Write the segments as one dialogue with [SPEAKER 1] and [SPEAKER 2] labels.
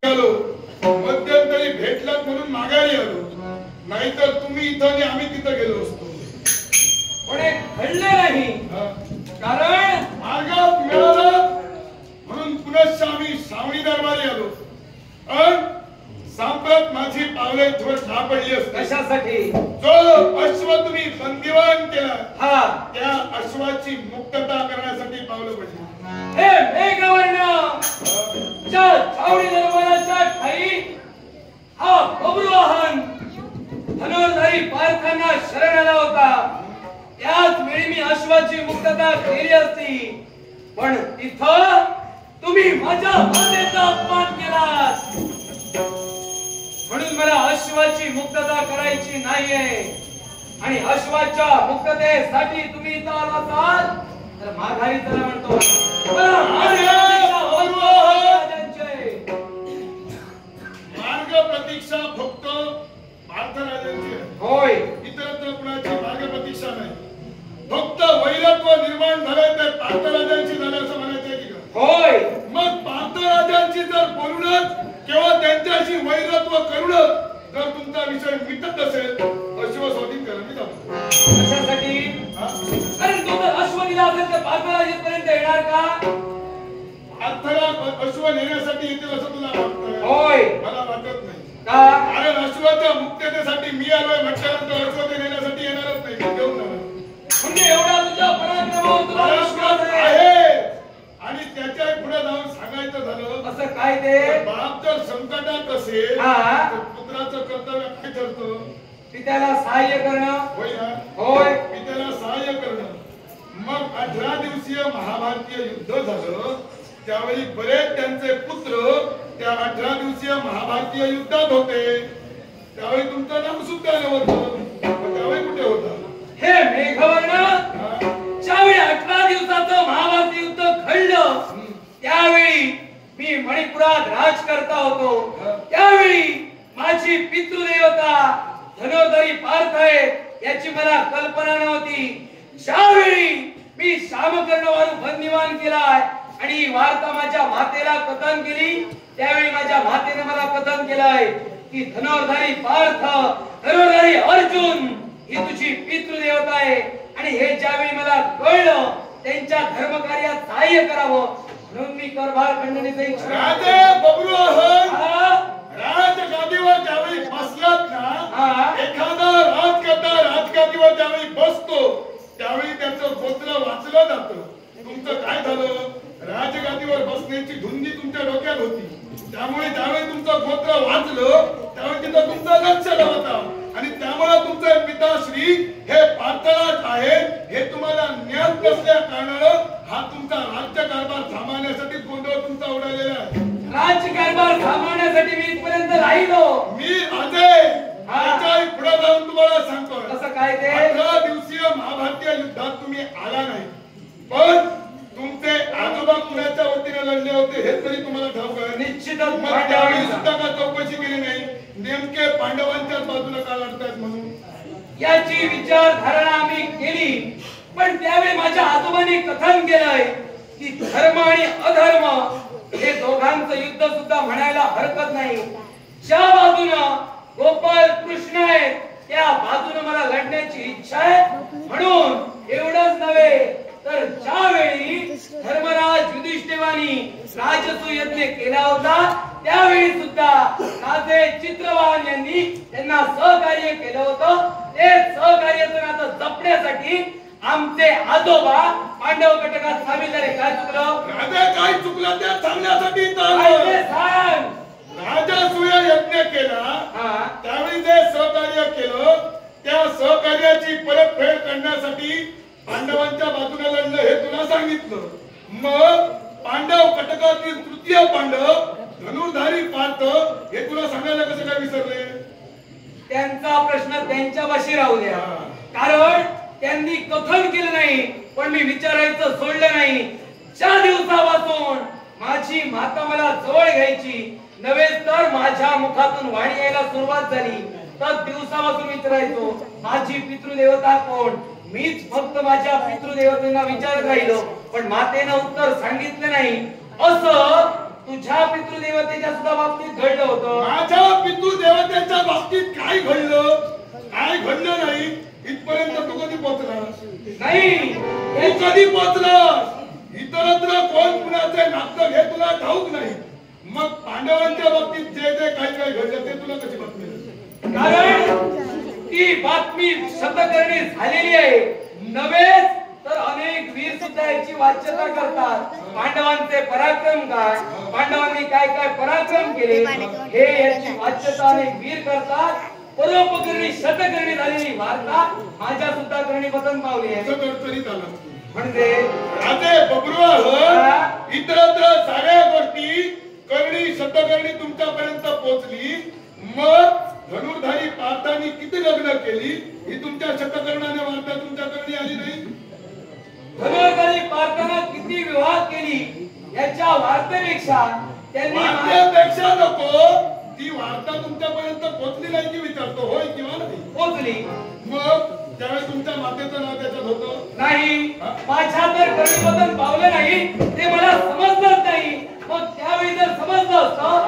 [SPEAKER 1] आलो मध्यंतरी भेटलात म्हणून माघारी आलो, नाहीतर तुम्ही इथं आणि आम्ही तिथं गेलो असतो.
[SPEAKER 2] पण एक घडले नाही, कारण
[SPEAKER 1] मार्गात मिळाला म्हणून पुनश्च आम्ही श्रावणी दरबारी आलो. पण सांप्रत माझी पावले थोड सापडली असते.
[SPEAKER 2] कशासाठी?
[SPEAKER 1] जो अश्व तुम्ही बंदिवान केला त्या अश्वाची मुक्तता करण्यासाठी पावलं पडली.
[SPEAKER 2] हे मेघवर्ण छावणी दरबाराच्या ठाई हा बब्रुवाहन धनुर्धारी पार्थांना शरण आला होता. त्याच वेळी मी अश्वाची मुक्तता केली असती, पण इथं तुम्ही माझ्या मातेचा अपमान केलात. म्हणून मला अश्वाची मुक्तता करायची नाहीये, आणि अश्वाच्या मुक्ततेसाठी तुम्ही इथं आला असाल तर माघारी चला म्हणतो.
[SPEAKER 1] मार्ग प्रतीक्षा फक्त पार्थराजांची आहे.
[SPEAKER 2] होय,
[SPEAKER 1] इतरत्र कुणाची मार्ग प्रतीक्षा नाही. फक्त वैरत्व निर्माण झालंय तर पार्थराजांची झालं असं म्हणायचं की का?
[SPEAKER 2] होय.
[SPEAKER 1] मग पार्थराजांची जर बोलूनच किंवा त्यांच्याशी वैरत्व करूनच जर तुमचा विषय मिटत असेल अश्व स्वाधीन करा. मी जातो.
[SPEAKER 2] कशासाठी? कारण तो जर अश्व दिला असेल तर पार्थराजेपर्यंत येणार का?
[SPEAKER 1] पार्थला अश्व नेण्यासाठी येतील असं तुला वाटतं?
[SPEAKER 2] होय.
[SPEAKER 1] मला वाटत नाही.
[SPEAKER 2] का?
[SPEAKER 1] कारण अश्वाच्या मुक्ततेसाठी मी आलोय म्हटल्यानंतर अश्व ते नेण्यासाठी येणारच नाही. मी घेऊन जाणार.
[SPEAKER 2] म्हणजे एवढा तुझा पराक्रम तुला विश्वास
[SPEAKER 1] आहे. आणि त्याच्या पुढे जाऊन सांगायचं झालं
[SPEAKER 2] असं काय ते?
[SPEAKER 1] बाप जर संकटात असेल तर पुत्राचं कर्तव्य काय ठरतं?
[SPEAKER 2] पित्याला सहाय्य करणं.
[SPEAKER 1] होय ना?
[SPEAKER 2] होय.
[SPEAKER 1] पित्याला सहाय्य करणं. मग 18 दिवसीय महाभारतीय युद्ध झालं त्यावेळी बरेच त्यांचे पुत्र त्या 18 दिवसीय महाभारतीय युद्धात होते. त्यावेळी तुमचं नाव सुद्धा नव्हतं. त्यावेळी कुठे होतं?
[SPEAKER 2] हे मेघवर्ण ज्यावेळी 18 दिवसाचं महाभारती युद्ध घडलं त्यावेळी मी मणिपुरात राज करता होतो. त्यावेळी माझी पितृदेवता धनुर्धारी पार्थ आहे याची मला कल्पना नव्हती. ज्यावेळी मी शामकर्ण वारू बंदिवान केलाय आणि ही वार्ता माझ्या मातेला कथन केली त्यावेळी माझ्या मातेने मला कथन केलंय की धनुर्धारी पार्थ धनुर्धारी अर्जुन ही तुझी पितृदेवता आहे. आणि हे ज्यावेळी मला कळलं त्यांच्या धर्मकार्यात सहाय्य करावं म्हणून मी करभार खंडणीचा इच्छा
[SPEAKER 1] राजे बब्रुवाहन राजगादीवर ज्यावेळी बसलात ना, एखादा राजकर्ता राजगादीवर ज्यावेळी बसतो त्यावेळी त्याचं गोत्र वाचलं जातं. तुमचं काय झालं? राजगादीवर बसण्याची धुंदी तुमच्या डोक्यात होती. त्यामुळे ज्यावेळी तुमचं गोत्र वाचलं त्यावेळी तिथं तुमचं लक्ष नव्हतं आणि त्यामुळे तुमचे पिताश्री हे पार्थराज आहेत हे तुम्हाला ज्ञात नसल्या कारणानं हा तुमचा राज्यकारभार थांबवण्यासाठी गोंधळ तुमचा उडालेला आहे.
[SPEAKER 2] राज्यकारभार थांबवण्यासाठी मी इथपर्यंत राहिलो.
[SPEAKER 1] मी अजय त्याच्याही पुढे जाऊन तुम्हाला सांगतो.
[SPEAKER 2] कसं काय ते?
[SPEAKER 1] 18 दिवसीय महाभारतीय युद्धात तुम्ही आला नाही, पण तुमचे आजोबा कुणाच्या वतीने लढले होते हे तरी तुम्हाला ठाऊक आहे.
[SPEAKER 2] निश्चितच.
[SPEAKER 1] मग त्यावेळी सुद्धा का चौकशी केली नाही नेमके पांडवांच्याच बाजूला का लढतायत म्हणून?
[SPEAKER 2] याची विचारधारणा आम्ही केली, पण त्यावेळी माझ्या आजोबांनी कथन केलंय की धर्म आणि अधर्म हे दोघांचं युद्ध सुद्धा म्हणायला हरकत नाही. ज्या बाजूनं गोपाल कृष्ण आहेत त्या बाजूने मला लढण्याची इच्छा आहे. म्हणून एवढंच नव्हे तर ज्यावेळी धर्मराज युधिष्ठिरांनी राजसूय यज्ञ केला होता त्यावेळी सुद्धा राजे चित्रवाहन यांनी त्यांना सहकार्य केलं होतं. ते सहकार्याचं नातं जपण्यासाठी आमचे आजोबा पांडव कटकात सामील झाले. काय चुकलं?
[SPEAKER 1] राजा काय चुकलं ते सांगण्यासाठी
[SPEAKER 2] सांग.
[SPEAKER 1] राजसूय यज्ञ केला त्यावेळी जे सहकार्य केलं त्या सहकार्याची परतफेड करण्यासाठी पांडवांच्या बाजूने लढलं हे तुला सांगितलं. मग पांडव कटकातील तृतीय पांडव धनुर्धारी पार्थ हे तुला सांगायला कसं काय विसरले?
[SPEAKER 2] त्यांचा प्रश्न त्यांच्यापाशी राहू द्या, कारण त्यांनी कथन केलं नाही पण मी विचारायचं सोडलं नाही. ज्या दिवसापासून माझी माता मला जवळ घ्यायची नव्हे तर माझ्या मुखातून वाणी यायला सुरुवात झाली तर दिवसापासून विचारायचो माझी पितृदेवता कोण. मीच फक्त माझ्या पितृदेवतेला विचारत राहिलो पण मातेनं उत्तर सांगितलं नाही. असं तुझ्या पितृदेवतेच्या सुद्धा बाबतीत घडलं होतं.
[SPEAKER 1] माझ्या पितृदेवतेच्या बाबतीत काय घडलं काय घडलं नाही इथपर्यंत तू कधी पोहोचलास
[SPEAKER 2] नाही.
[SPEAKER 1] तू कधी पोहोचलास? इतरत्र कोण कुणाचे नातं घे तुला ठाऊक नाही. मग पांडवांच्या बाबतीत जे जे काही काही घडलं ते तुला कशी बातमी?
[SPEAKER 2] कारण ती बातमी शतकर्णी झालेली आहे. नव्हेच तर अनेक वीर सुद्धा याची वाच्यता करतात. पांडवांचे पराक्रम काय, पांडवांनी काय काय पराक्रम केले हे याची वाच्यता अनेक वीर करतात. परोपकरणी शतकर्णी झालेली वार्ता माझ्या सुद्धा करणी पतन पावली आहे.
[SPEAKER 1] म्हणजे राजे बब्रुवाह इतरत्र साऱ्या गोष्टी करणी शतकर्णी तुमच्यापर्यंत पोहोचली. मग धनुर्धारी पार्थांनी किती लग्न केली ही तुमच्या शतकर्णाने वार्ता तुमच्याकडे आली नाही.
[SPEAKER 2] धनुर्धारी पार्थानं किती विवाह केली याच्या वार्तेपेक्षा त्यांनी
[SPEAKER 1] वार्तेपेक्षा नको ती वार्ता तुमच्यापर्यंत पोहोचली नाही की विचारतो होय किंवा नाही
[SPEAKER 2] पोहोचली.
[SPEAKER 1] मग त्यावेळेस तुमच्या मातेचं नाव त्याच्यात होतं
[SPEAKER 2] नाही. माझ्या तर कर्णपतन पावलं नाही ते मला समजलंच नाही. मग त्यावेळी जर समजलं असतं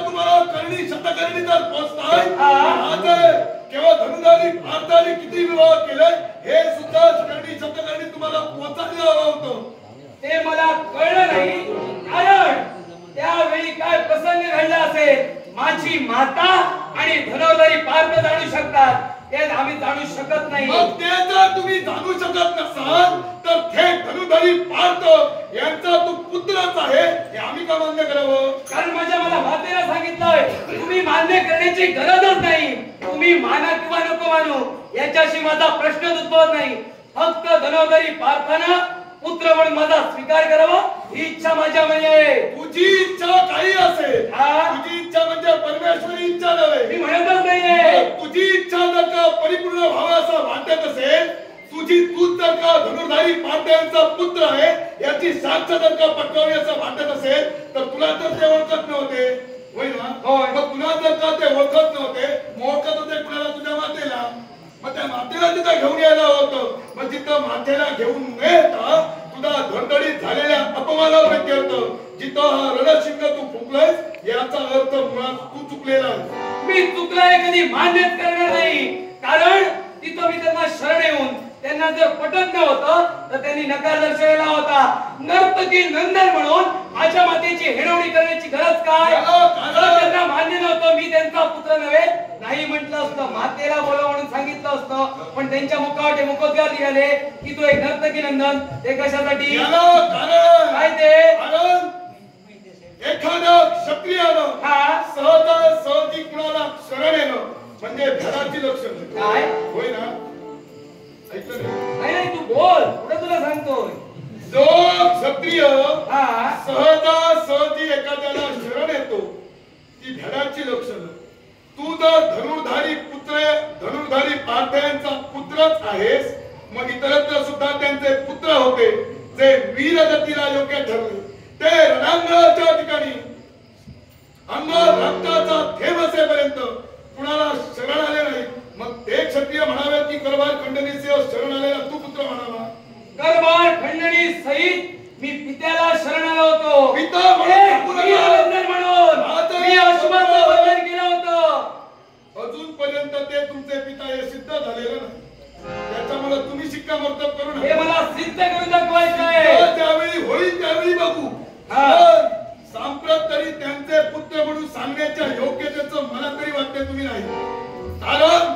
[SPEAKER 1] तुम्हाला करणी शतकर्णी जर पोहोचताय केवळ धनुर्धारी पार्थाने किती विवाह केले हे सुद्धा करणी शतकर्णी तुम्हाला पोहोचायला हवं होतं.
[SPEAKER 2] ते मला कळलं नाही. कारण त्यावेळी काय प्रसंग घडला असेल माझी माता आणि धनुर्धारी पार्थ जाणू शकतात. ते आम्ही जाणू शकत नाही.
[SPEAKER 1] मग ते जर तुम्ही जाणू शकत नसाल तर थेट धनुर्धारी पार्थ यांचा तू पुत्रच आहे हे आम्ही का मान्य करावं?
[SPEAKER 2] कारण मला मातेला सांगितलंय तुम्ही मान्य करण्याची गरजच नाही. तुम्ही माना किंवा नको मानू याच्याशी माझा प्रश्नच उद्भवत नाही. फक्त धनुर्धारी पार्थानं पुत्र म्हणून माझा स्वीकार करावा ही इच्छा माझ्यामध्ये आहे.
[SPEAKER 1] तुझी इच्छा काही असेल तुझी इच्छा म्हणजे परमेश्वरी इच्छा नव्हे.
[SPEAKER 2] मी म्हणतच नाहीये.
[SPEAKER 1] तुझी इच्छा जर का परिपूर्ण व्हावा असं वाटत असेल तुझी तूच जर का धनुर्धारी पार्थांचा पुत्र आहे याची साक्ष जर का पटकावी असं वाटत असेल तर तुला तर ते ओळखत नव्हते होय ना? मग तुला जर का ते ओळखत नव्हते ओळखत होते कुणाला तुझ्या मातेला. मग त्या मातेला तिथं घेऊन यायला होतं. मग तिथं मातेला घेऊन न येता तुझा धडधडीत झालेल्या अपमानावर होतं. जिथं हा रणशिंग तू फुंकलायस याचा अर्थ मुळात तू चुकलेला आहे.
[SPEAKER 2] मी चुकलाय कधी मान्यच करणार नाही. कारण तिथं मी त्यांना शरण येऊन त्यांना जर पटत नव्हतं तर त्यांनी नकार दर्शवला होता. नर्तकी नंदन म्हणून माझ्या मातेची हेरवणी करण्याची गरज काय? त्यांना मान्य नव्हतं मी त्यांचा पुत्र नव्हे नाही म्हटलं असतं. मातेला बोलव म्हणून सांगितलं असतं. पण त्यांच्या मुखावर मुखोद्गार निघाले की तू एक नर्तकी नंदन. ते कशासाठी? काय ते?
[SPEAKER 1] एखादा क्षत्रियानं सहजी कुणाला शरण येणं म्हणजे धडाची लक्षण
[SPEAKER 2] काय
[SPEAKER 1] होय ना? ऐकलं
[SPEAKER 2] नाही? नाही तू बोल पुढे तुला सांगतोय.
[SPEAKER 1] जो क्षत्रिय सहजी एखाद्याला शरण येतो ती धडाची लक्षण. तू जर धनुर्धारी पार्थांचा पुत्रच आहेस मग इतरत्र सुद्धा त्यांचे पुत्र होते जे वीरगतीला योग्य ठरले. ते रणांगणाच्या ठिकाणी अंगावर रक्ताचा थेंब असेपर्यंत कुणाला शरण आले नाही. मग ते क्षत्रिय म्हणावे की करभार खंडणीचे शरण आलेला तू पुत्र म्हणावा.
[SPEAKER 2] करभार खंडणी सहित मी पित्याला शरण आलो होतो.
[SPEAKER 1] पिता
[SPEAKER 2] म्हणून मी अश्वत्थ वंदन केलं होतं.
[SPEAKER 1] अजूनपर्यंत ते तुमचे पिता हे सिद्ध झालेलं नाही. त्याच्यामुळे तुम्ही शिक्कामोर्तब करू नका.
[SPEAKER 2] हे मला सिद्ध करून दाखवायचं आहे.
[SPEAKER 1] त्यावेळी होईल त्यावेळी बघू. सांप्रत तरी त्यांचे पुत्र म्हणून सांगण्याच्या योग्यतेचं मला तरी वाटते तुम्ही नाही. कारण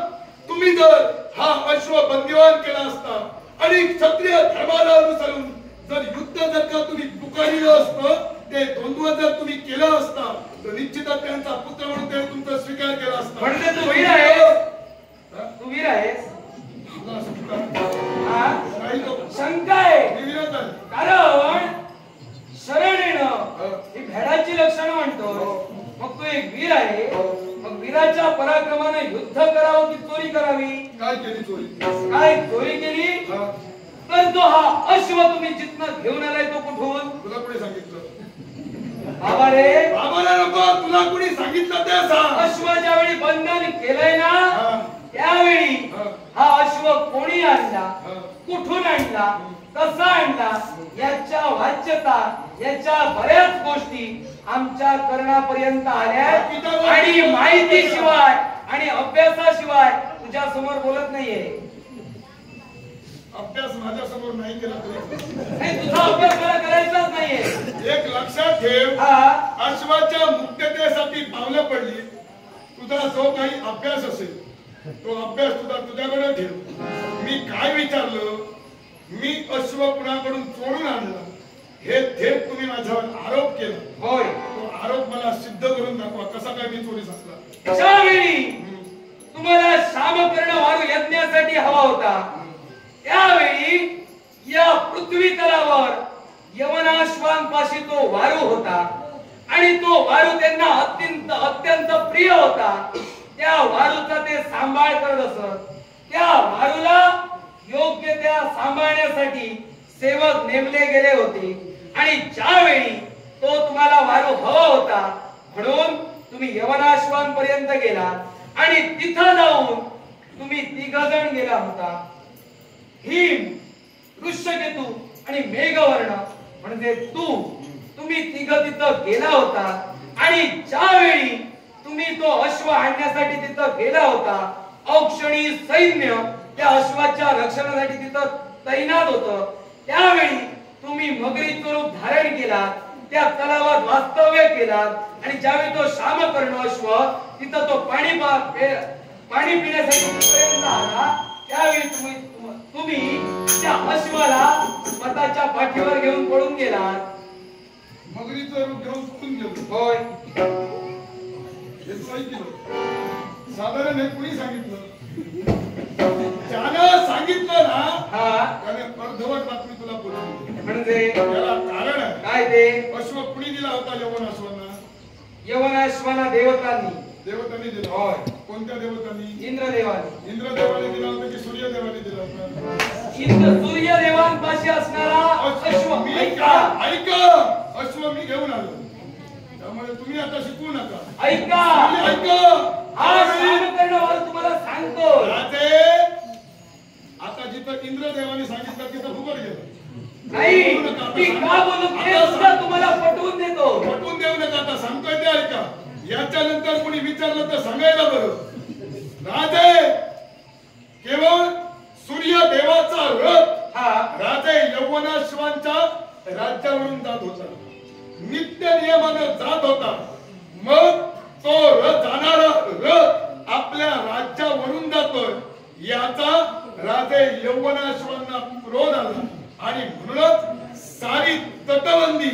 [SPEAKER 1] तुम्ही जर हा अश्व बंदिवान केला असता आणि क्षत्रिय धर्माला अनुसरून जर युद्ध जर का तुम्ही पुकारिलं असतं ते द्वंद्व जर तुम्ही केलं असता तर निश्चितच त्यांचा पुत्र म्हणून त्यांनी तुमचा स्वीकार केला असता.
[SPEAKER 2] म्हणजे तू वीर आहेस. तू वीर आहेस. शंका आहे. कारण शरण येणं ही भेडाची लक्षणं म्हणतो. मग तू एक वीर आहे. मग वीराच्या पराक्रमाने युद्ध करावं की चोरी करावी?
[SPEAKER 1] काय केली चोरी?
[SPEAKER 2] काय चोरी केली? तर तो हा अश्व तुम्ही जिथनं घेऊन आलाय तो कुठून?
[SPEAKER 1] तुला कोणी सांगितलं?
[SPEAKER 2] बाबा रे
[SPEAKER 1] बाबाला नको. तुला कोणी सांगितलं ते सांग.
[SPEAKER 2] अश्व ज्यावेळी बंधन केलंय ना त्यावेळी हा अश्व कोणी आणला कुठून आणला, कसा आणला, याच्या वाच्यता, याच्या बऱ्याच गोष्टी आमच्या कर्णापर्यंत आल्या आणि माहितीशिवाय आणि अभ्यासाशिवाय तुझ्या समोर बोलत नाहीये.
[SPEAKER 1] अभ्यास माझ्या समोर नाही केला तरी
[SPEAKER 2] नाही, तुझा अभ्यास मला करायचाच नाहीये.
[SPEAKER 1] एक लक्षात ठेव, अश्वाच्या मुक्ततेसाठी पावलं पडली. तुझा जो काही अभ्यास असेल तो अभ्यास तुझ्याकडे ठेव. मी काय विचारलं, मी अश्व कुणाकडून चोरून आणला हे थेट तुम्ही माझ्यावर आरोप केला.
[SPEAKER 2] होय,
[SPEAKER 1] तो आरोप मला सिद्ध करून दाखवा. कसा काय मी चोरी सांगला.
[SPEAKER 2] ज्यावेळी तुम्हाला शामकर्ण वारू यज्ञासाठी हवा होता त्यावेळी या पृथ्वी तलावर यवनाश्वांपाशी तो वारू होता आणि तो वारू त्यांना अत्यंत अत्यंत प्रिय होता. त्या वारूचा ते सांभाळ करत असत. त्या वारूला योग्य त्या सांभाळण्यासाठी सेवक नेमले गेले होते आणि ज्यावेळी तो तुम्हाला वारू हवा होता म्हणून तुम्ही यवनाश्वांपर्यंत गेलात आणि तिथं जाऊन तुम्ही 3 जण गेला होता. हिम, ऋष्यकेतू आणि मेघवर्ण म्हणजे तुम्ही 3 तिथं गेला होता आणि ज्यावेळी तुम्ही तो अश्व आणण्यासाठी तिथं गेला होता औक्षणी सैन्य त्या अश्वाच्या रक्षणासाठी तिथं तैनात होतं. त्यावेळी तुम्ही मगरीचं रूप धारण केलात, त्या तलावात वास्तव्य केलात आणि ज्यावेळी तो शामकर्ण अश्व तिथं तो पाणी पिण्यासाठी पर्यंत आला त्यावेळी तुम्ही त्या अश्वाला स्वतःच्या पाठीवर घेऊन पळून गेलात.
[SPEAKER 1] मगरीचं रूप घेऊन पळून गेलो.
[SPEAKER 2] होय,
[SPEAKER 1] हे तू ऐकलं. साधारण हे कुणी सांगितलं, ज्यानं सांगितलं ना त्याने अर्धवट बातमी तुला बोलली.
[SPEAKER 2] म्हणजे
[SPEAKER 1] याला कारण आहे.
[SPEAKER 2] काय ते?
[SPEAKER 1] अश्व कुणी दिला होता यवनाश्वांना?
[SPEAKER 2] यवनाश्वांना देवतांनी
[SPEAKER 1] दिला.
[SPEAKER 2] होय.
[SPEAKER 1] कोणत्या देवतांनी?
[SPEAKER 2] इंद्रदेवानी.
[SPEAKER 1] इंद्रदेवाने दिला होता की सूर्यदेवाने दिला होता?
[SPEAKER 2] सूर्यदेवांपाशी असणारा अश्व.
[SPEAKER 1] ऐका, अश्व मी घेऊन आलो. त्यामुळे तुम्ही आता शिकू नका.
[SPEAKER 2] ऐका, हा शामकर्ण वारू तुम्हाला सांगतो.
[SPEAKER 1] राजे, आता जिथं इंद्रदेवाने सांगितलं तिथं फुकट गेलं.
[SPEAKER 2] नाही, मी का बोलू ते सुद्धा तुम्हाला पटवून देतो.
[SPEAKER 1] पटवून देऊ नका. आता सांगतोय ते ऐका. याच्या नंतर कोणी विचारलं तर सांगायला बरं. राजे, केवळ सूर्यदेवाचा रथ हा राजे यवनाश्वांच्या राज्यावरून जात होता. नित्य नियमानं जात होता. मग तो जाणारा रथ आपल्या राज्यावरून जातोय याचा राजे यवनाश्वांना क्रोध आला आणि म्हणूनच सारी तटबंदी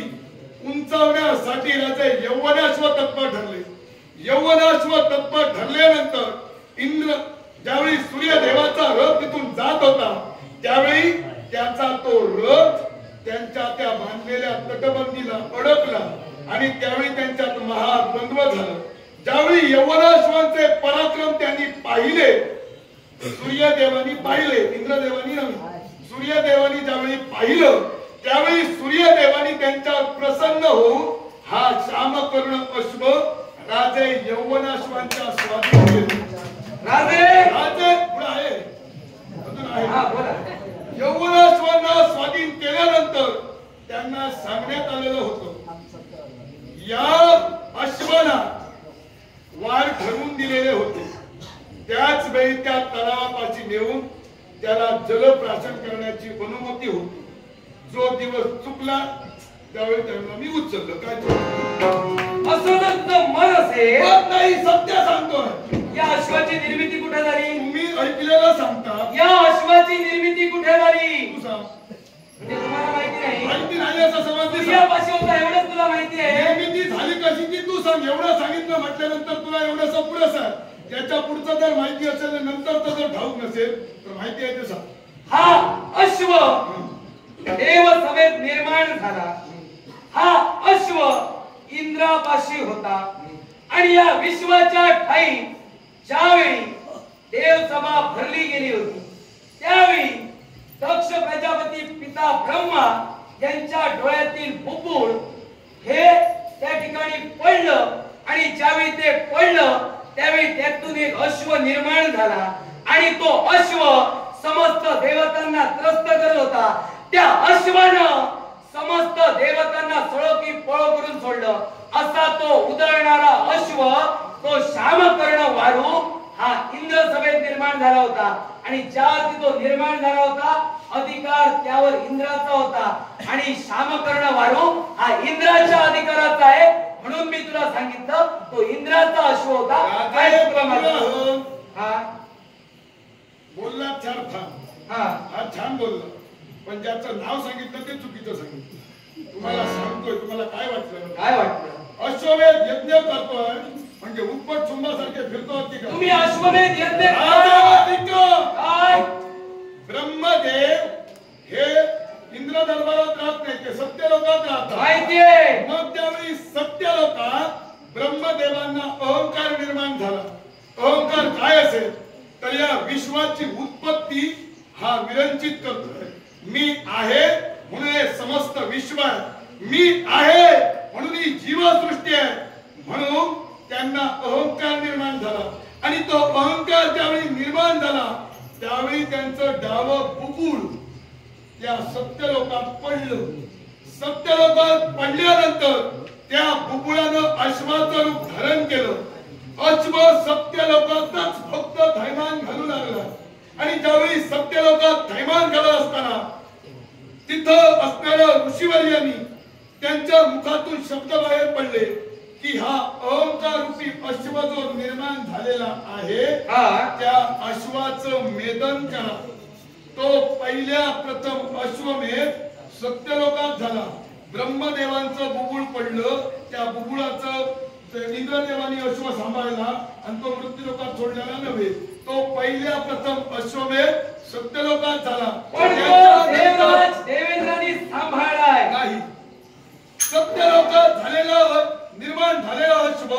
[SPEAKER 1] उंचावण्यासाठी राजे यवनाश्व तत्पर ठरले. यवनाश्व तत्पर ठरल्यानंतर इंद्र ज्यावेळी सूर्यदेवाचा रथ तिथून जात होता त्यावेळी त्याचा तो रथ त्यांच्या त्या बांधलेल्या तटबंदीला अडकला आणि त्यावेळी त्यांच्यात महाद्वंद्व झालं. ज्यावेळी यवनाश्वांचे पराक्रम त्यांनी पाहिले, सूर्यदेवानी पाहिले, इंद्रदेवानी नव्हे, सूर्यदेवानी ज्यावेळी पाहिलं त्यावेळी सूर्यदेवानी त्यांच्यावर प्रसन्न होऊन हा शामकर्ण अश्व राजे यवनाश्वांच्या स्वाधीन केले. राजे पुढे आहे, अजून आहे. यवनाश्वांना स्वाधीन केल्यानंतर त्यांना सांगण्यात आलेलं होतं या अश्वाला वार ठरवून दिलेले होते. त्याच वेळी त्या तलावापाशी नेऊन त्याला जलप्राशन करण्याची अनुमती होती. जो दिवस चुकला त्यावेळी त्यांना मी उचललं. काय
[SPEAKER 2] असं मन असेल
[SPEAKER 1] नाही, सत्य सांगतोय.
[SPEAKER 2] या अश्वाची निर्मिती कुठे झाली?
[SPEAKER 1] तुम्ही ऐकलेलं सांगता.
[SPEAKER 2] या अश्वाची निर्मिती कुठे झाली?
[SPEAKER 1] तू सांग.
[SPEAKER 2] म्हणजे तुम्हाला माहिती नाही?
[SPEAKER 1] माहिती नाही असं समजते.
[SPEAKER 2] यापाशी होता एवढंच तुला माहिती आहे.
[SPEAKER 1] निर्मिती झाली कशी ती तू सांग. एवढं सांगितलं म्हटल्यानंतर तुला एवढंसं पुढं सांग. त्याच्या पुढचं जर माहिती असेल नंतरचं जर ठाऊक नसेल तर माहिती आहे ते सांग.
[SPEAKER 2] हा अश्व देव समेत निर्माण झाला. हा अश्व इंद्रापाशी होता आणि या विश्वाच्या ठाई ज्यावेळी देवसभा भरली गेली होती त्यावेळी दक्ष प्रजापती पिता ब्रह्मा यांच्या डोळ्यातील बुबुळ हे त्या ठिकाणी पडलं आणि ज्यावेळी ते पडलं त्यावेळी त्यातून एक अश्व निर्माण झाला आणि तो अश्व समस्त देवतांना त्रस्त करत होता, त्या अश्वानं समस्त देवतांना सळो की पळो करून सोडलं. असा तो उधळणारा अश्व, तो श्यामकर्ण वारू हा इंद्र सभेत निर्माण झाला होता. आणि ज्यावरती तो निर्माण झाला होता, अधिकार त्यावर इंद्राचा होता. आणि श्यामकर्ण वारू हा इंद्राच्या अधिकाराचा आहे. म्हणून मी तुला सांगितलं तो इंद्राचा अश्व होता. काय तुला माहिती? हा
[SPEAKER 1] बोलला चार थान. हा छान बोलला, पण ज्याचं नाव सांगितलं ते चुकीचं सांगितलं. तुम्हाला सांगतोय, तुम्हाला काय वाटलं?
[SPEAKER 2] काय वाटलं?
[SPEAKER 1] अश्वमेध यज्ञ करतोय म्हणजे उत्पट चुंबासारखे फिरतो की काय?
[SPEAKER 2] तुम्ही अश्वमेध यज्ञ
[SPEAKER 1] काय? ब्रह्मदेव हे इंद्र दरबारात राहत नाही, ते सत्य लोकात राहतात.
[SPEAKER 2] माहितीये?
[SPEAKER 1] मग त्यावेळी सत्य लोकात ब्रह्मदेवांना अहंकार निर्माण झाला. अहंकार काय असेल तर या विश्वाची उत्पत्ती हा विरंचित करतोय. मी आहे म्हणून हे समस्त विश्व आहे, मी आहे म्हणून ही जीवसृष्टी आहे. म्हणून त्यांना अहंकार निर्माण झाला. आणि तो अहंकार ज्यावेळी निर्माण झाला त्यावेळी त्यांचं डावं बुबुळ त्या सत्य लोकात पडलं. सत्य लोकात पडल्यानंतर त्या बुबुळानं अश्वाचं रूप धारण केलं. अश्व सत्य लोकातच फक्त थैमान घालू लागला. आणि ज्यावेळी सत्य लोकात थैमान घालत असताना तिथं असणाऱ्या ऋषीवर्यांनी त्यांच्या मुखातून शब्द बाहेर पडले की हा अहंकार रूपी अश्व जो निर्माण झालेला आहे त्या अश्वाचं मेदन करा. तो पहिल्या प्रथम अश्वमेध सत्य लोकात झाला. ब्रह्मदेवांचं बुबुळ पडलं, त्या बुबुळाचं इंद्रदेवानी अश्व सांभाळला आणि तो मृत्यू लोकात सोडलेला नव्हे. तो पहिल्या प्रथम अश्वमेध सत्य लोकात झाला.
[SPEAKER 2] देवेंद्रांनी सांभाळलाय
[SPEAKER 1] नाही. सत्य लोकात झालेला निर्माण झालेला अश्व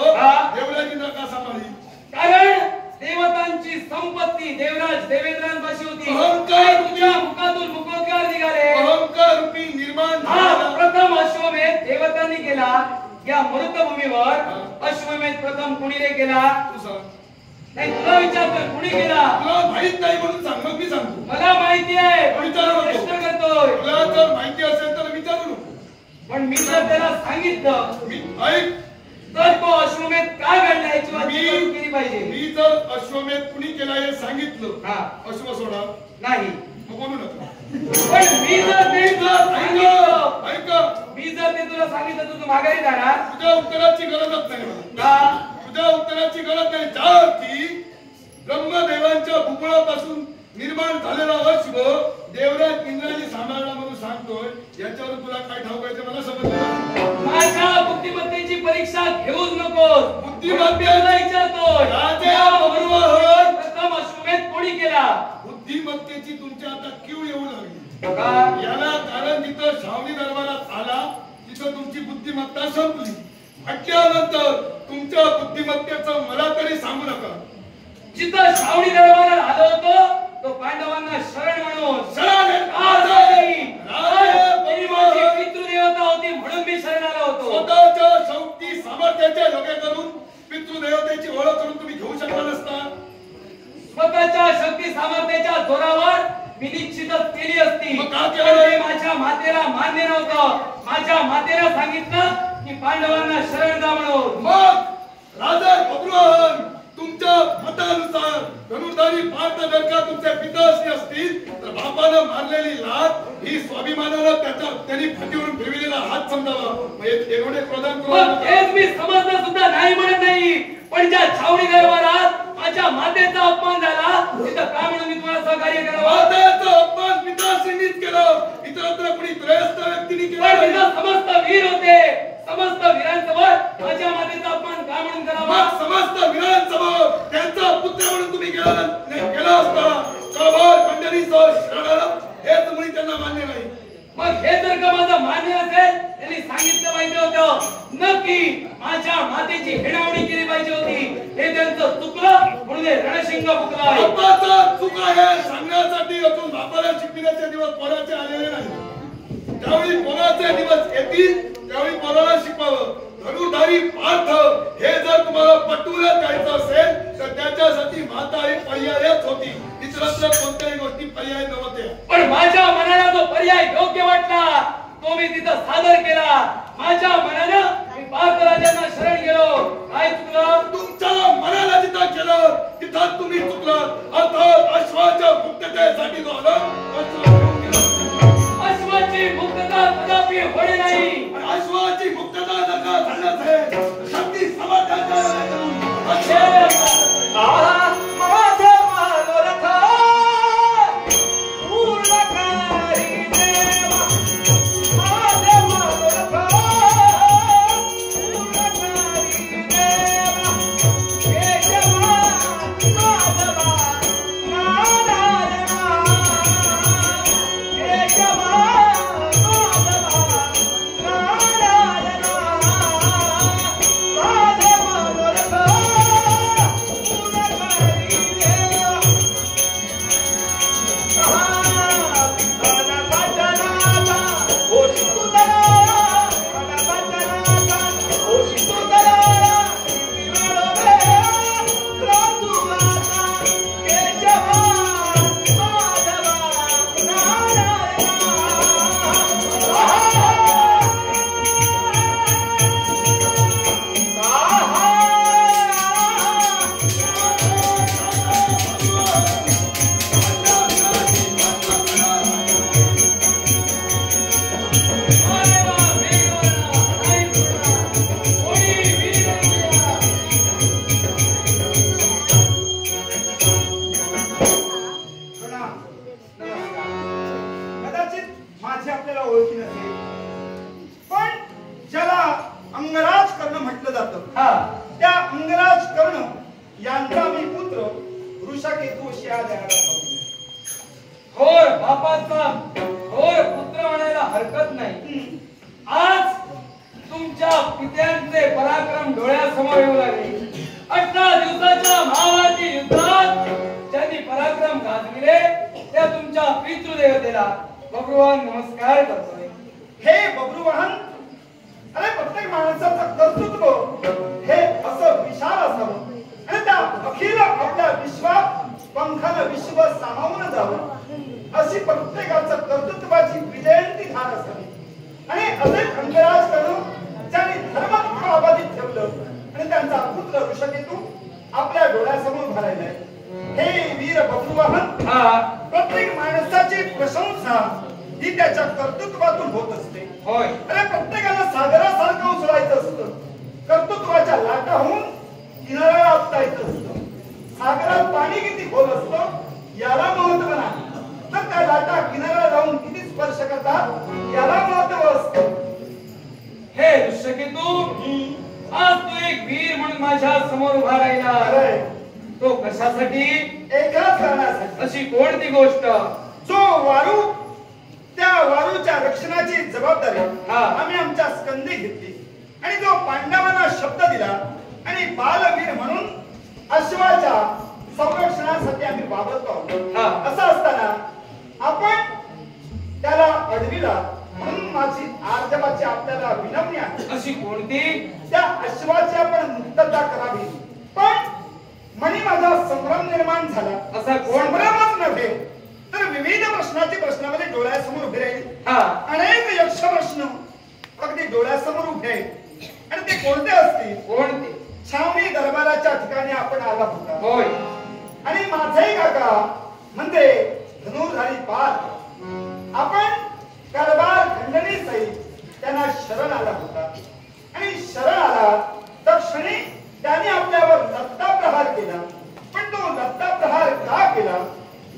[SPEAKER 1] देवराजी नका सांभाळी.
[SPEAKER 2] कारण देवतांची संपत्ती देवराज देवेंद्रांपाशी होती.
[SPEAKER 1] अहंकार
[SPEAKER 2] तुझ्या मुखातून मुखोद्गार निघाले.
[SPEAKER 1] अहंकार रूपी निर्माण झाला.
[SPEAKER 2] प्रथम अश्वमेध देवतांनी केला. या मरुतभूमीवर अश्वमेध प्रथम कुणीने केला?
[SPEAKER 1] तू सांग.
[SPEAKER 2] नाही, तुला विचारतोय कुणी केला?
[SPEAKER 1] तुला माहित नाही म्हणून सांग, मग मी सांगतो.
[SPEAKER 2] मला माहिती आहे,
[SPEAKER 1] प्रश्न
[SPEAKER 2] करतोय.
[SPEAKER 1] तुला जर माहिती असेल तर विचारू नको.
[SPEAKER 2] पण मी जर त्याला सांगितलं
[SPEAKER 1] मी ऐक
[SPEAKER 2] तर तो अश्वमेध का घडला याची वाटणी केली पाहिजे.
[SPEAKER 1] मी जर अश्वमेध कुणी केला हे सांगितलं, अश्व सोडा
[SPEAKER 2] नाही
[SPEAKER 1] मग बोलू नका.
[SPEAKER 2] पण मी जर ते सांगितलं,
[SPEAKER 1] ऐक
[SPEAKER 2] मी जर ते तुला सांगितलं तर तू माघारी जाणार?
[SPEAKER 1] तुझ्या उत्तराची गरजच नाही मला. तुझ्या उत्तराची गरज नाही. ज्यावरती ब्रह्मदेवांच्या बुबुळापासून निर्माण झालेला अश्व देवराज इंद्राजी सांभाळला म्हणून सांगतोय, याच्यावर तुला काय ठाऊकायचं मला समजलं.
[SPEAKER 2] माझ्या बुद्धिमत्तेची परीक्षा घेऊच नकोस.
[SPEAKER 1] बुद्धिमत्तेला
[SPEAKER 2] विचारतोय प्रथम अश्वमेध कोणी केला?
[SPEAKER 1] बुद्धिमत्तेची तुमच्या आता क्यू येऊ लागली. याला कारण जिथं छावणी दरबारात आला तिथं तुमची बुद्धिमत्ता संपली. म्हटल्यानंतर तुमच्या बुद्धिमत्तेचं मला तरी सांगू नका.
[SPEAKER 2] जिथं छावणी दरबारात आलो होतो तो पांडवांना शरण म्हणून पितृदेवता होती म्हणून मी शरण आलो होतो.
[SPEAKER 1] स्वतःच्या शक्ती सामर्थ्याच्या योग्य करून पितृदेवतेची ओळख करून तुम्ही घेऊ शकला नसता.
[SPEAKER 2] स्वतःच्या शक्ती सामर्थ्याच्या जोरावर मी निश्चितच केली असती. माझ्या मातेला मान्य नव्हतं. माझ्या मातेला सांगितलं की पांडवांना शरण जा म्हणून.
[SPEAKER 1] मग राजा बब्रुवाहन तुमच्या मतानुसार धनुर्धारी पार्थ जर का तुमचे पिताश्री असतील तर बापानं मारलेली लात ही स्वाभिमानानं त्यांनी फाटीवरून फिरविलेला हात समजावा. एवढे प्रदान
[SPEAKER 2] हेच मी समजलं सुद्धा नाही म्हणत नाही. पण ज्या छावणी दरबारात माझ्या मातेचा अपमान झाला तिथं का म्हणून मी तुम्हाला सहकार्य करावं?
[SPEAKER 1] मातेचा अपमान पिताश्रींनीच केलं, इतरत्र कुणी त्रयस्थ व्यक्तीने केला.
[SPEAKER 2] समस्त वीर होते. समस्त वीरांसमोर माझ्या मातेचा अपमान का म्हणून करावा?
[SPEAKER 1] समस्त वीरांसमोर त्यांचा पुत्र म्हणून तुम्ही केला असता कळवार खंडणीसह शरणाला हेच मुळी त्यांना मान्य नाही.
[SPEAKER 2] मग हे जर का माझं मान्य असेल त्यांनी सांगितलं पाहिजे होतं नक्की माझ्या मातेची हेणावणी केली पाहिजे होती. हे त्यांचं चुकलं म्हणून रणशिंग फुकला.
[SPEAKER 1] बापाचं चूक आहे सांगण्यासाठी अजून बापाला शिकविण्याचे दिवस पोराचे आलेले नाही. त्यावेळी पोराचे दिवस येतील त्यावेळी पोराला शिकवावं. धनुर्धारी पार्थ हे जर तुम्हाला पटवून द्यायचं असेल तर त्याच्यासाठी माता ही पर्यायच होती. इतरत्र कोणत्याही गोष्टी पर्याय नव्हते.
[SPEAKER 2] पण माझ्या मनाला जो पर्याय योग्य वाटला तो मी तिथं सादर केला. माझ्या मनानं मी पार्थराजांना शरण गेलो. काय चुकलं?
[SPEAKER 1] तुमच्या मनाला जिथं केलं तिथं तुम्ही चुकलं. अर्थात अश्वाच्या मुक्ततेसाठी जो
[SPEAKER 2] अश्वाची मुक्तता कदापि होणे नाही.
[SPEAKER 1] अश्वाची मुक्तता नका झाल्यास आहे शक्ती समाजाच्या
[SPEAKER 2] माझा मनोरथ पूर्ण करी देवा. माझा मनोरथ पूर्ण करी देवा. केशवा माधवा नारायणा. केशवा माधवा नारायणा. माझा मनोरथ थोर बापाचा थोर पुत्र म्हणायला हरकत नाही. आज तुमच्या पित्यांचे पराक्रम डोळ्यासमोर येऊ लागले. 18 दिवसाच्या महाभारती युद्धात ज्यांनी पराक्रम गाजविले त्या तुमच्या पितृदेवतेला बब्रुवाहन नमस्कार करतोय.
[SPEAKER 3] हे बब्रुवाहन, अरे प्रत्येक माणसाचं कर्तृत्व हे असं विशाल असावं आणि त्या अखिल आपल्या विश्वात पंखानं विश्व सामावून जावं अशी प्रत्येकाचं कर्तृत्वाची विजयंती धार असावी. आणि असे खंडराज करून ज्यांनी धर्म अबाधित ठेवलं आणि त्यांचा पुत्र ऋषकेतू आपल्या डोळ्यासमोर उभा राहिलाय. हे वीर बब्रुवाहन, प्रत्येक माणसाची प्रशंसा ही त्याच्या कर्तृत्वातून होत असते.
[SPEAKER 2] होय.
[SPEAKER 3] अरे प्रत्येकाला सागरासारखं उचलायचं असतं. कर्तृत्वाच्या लाटाहून किनाऱ्याला आपता येत असतं. सागरात पाणी किती खोल असतं याला महत्व नाही, तर त्या लाटा किनाऱ्याला जाऊन किती स्पर्श करतात याला महत्व असतं.
[SPEAKER 2] हे ऋषकेतू, आज तू एक वीर म्हणून माझ्या समोर उभा राहिला. तो कशासाठी?
[SPEAKER 3] एकाच कारणासाठी.
[SPEAKER 2] अशी कोणती गोष्ट?
[SPEAKER 3] जो वारू, त्या वारूच्या रक्षणाची जबाबदारी आम्ही आमच्या स्कंदी घेतली आणि जो पांडवांना शब्द दिला आणि बालवीर म्हणून अश्वाच्या संरक्षणासाठी आम्ही वावरतो आहोत. असं असताना आपण त्याला अडविला म्हणून माझी आर्जवाची आपल्याला विनवणी आहे.
[SPEAKER 2] अशी कोणती?
[SPEAKER 3] त्या अश्वाची आपण मुक्तता करावी. पण मनी माझा संभ्रम निर्माण झाला.
[SPEAKER 2] असा कोण?
[SPEAKER 3] संभ्रमच नव्हे तर विविध प्रश्नामध्ये डोळ्यासमोर उभे राहील. अनेक यक्ष प्रश्न अगदी डोळ्यासमोर उभे आहेत. आणि ते कोणते असतील?
[SPEAKER 2] कोणते?
[SPEAKER 3] छावणी दरबाराच्या ठिकाणी आपण आला होता.
[SPEAKER 2] होय.
[SPEAKER 3] आणि माझाही काका म्हणजे धनुर्धारी पार्थ आपण कारभार खंडणी सहित त्यांना शरण आला होता. आणि शरण आला तर क्षणी त्याने आपल्यावर लत्ता प्रहार केला. पण तो लत्ता प्रहार का केला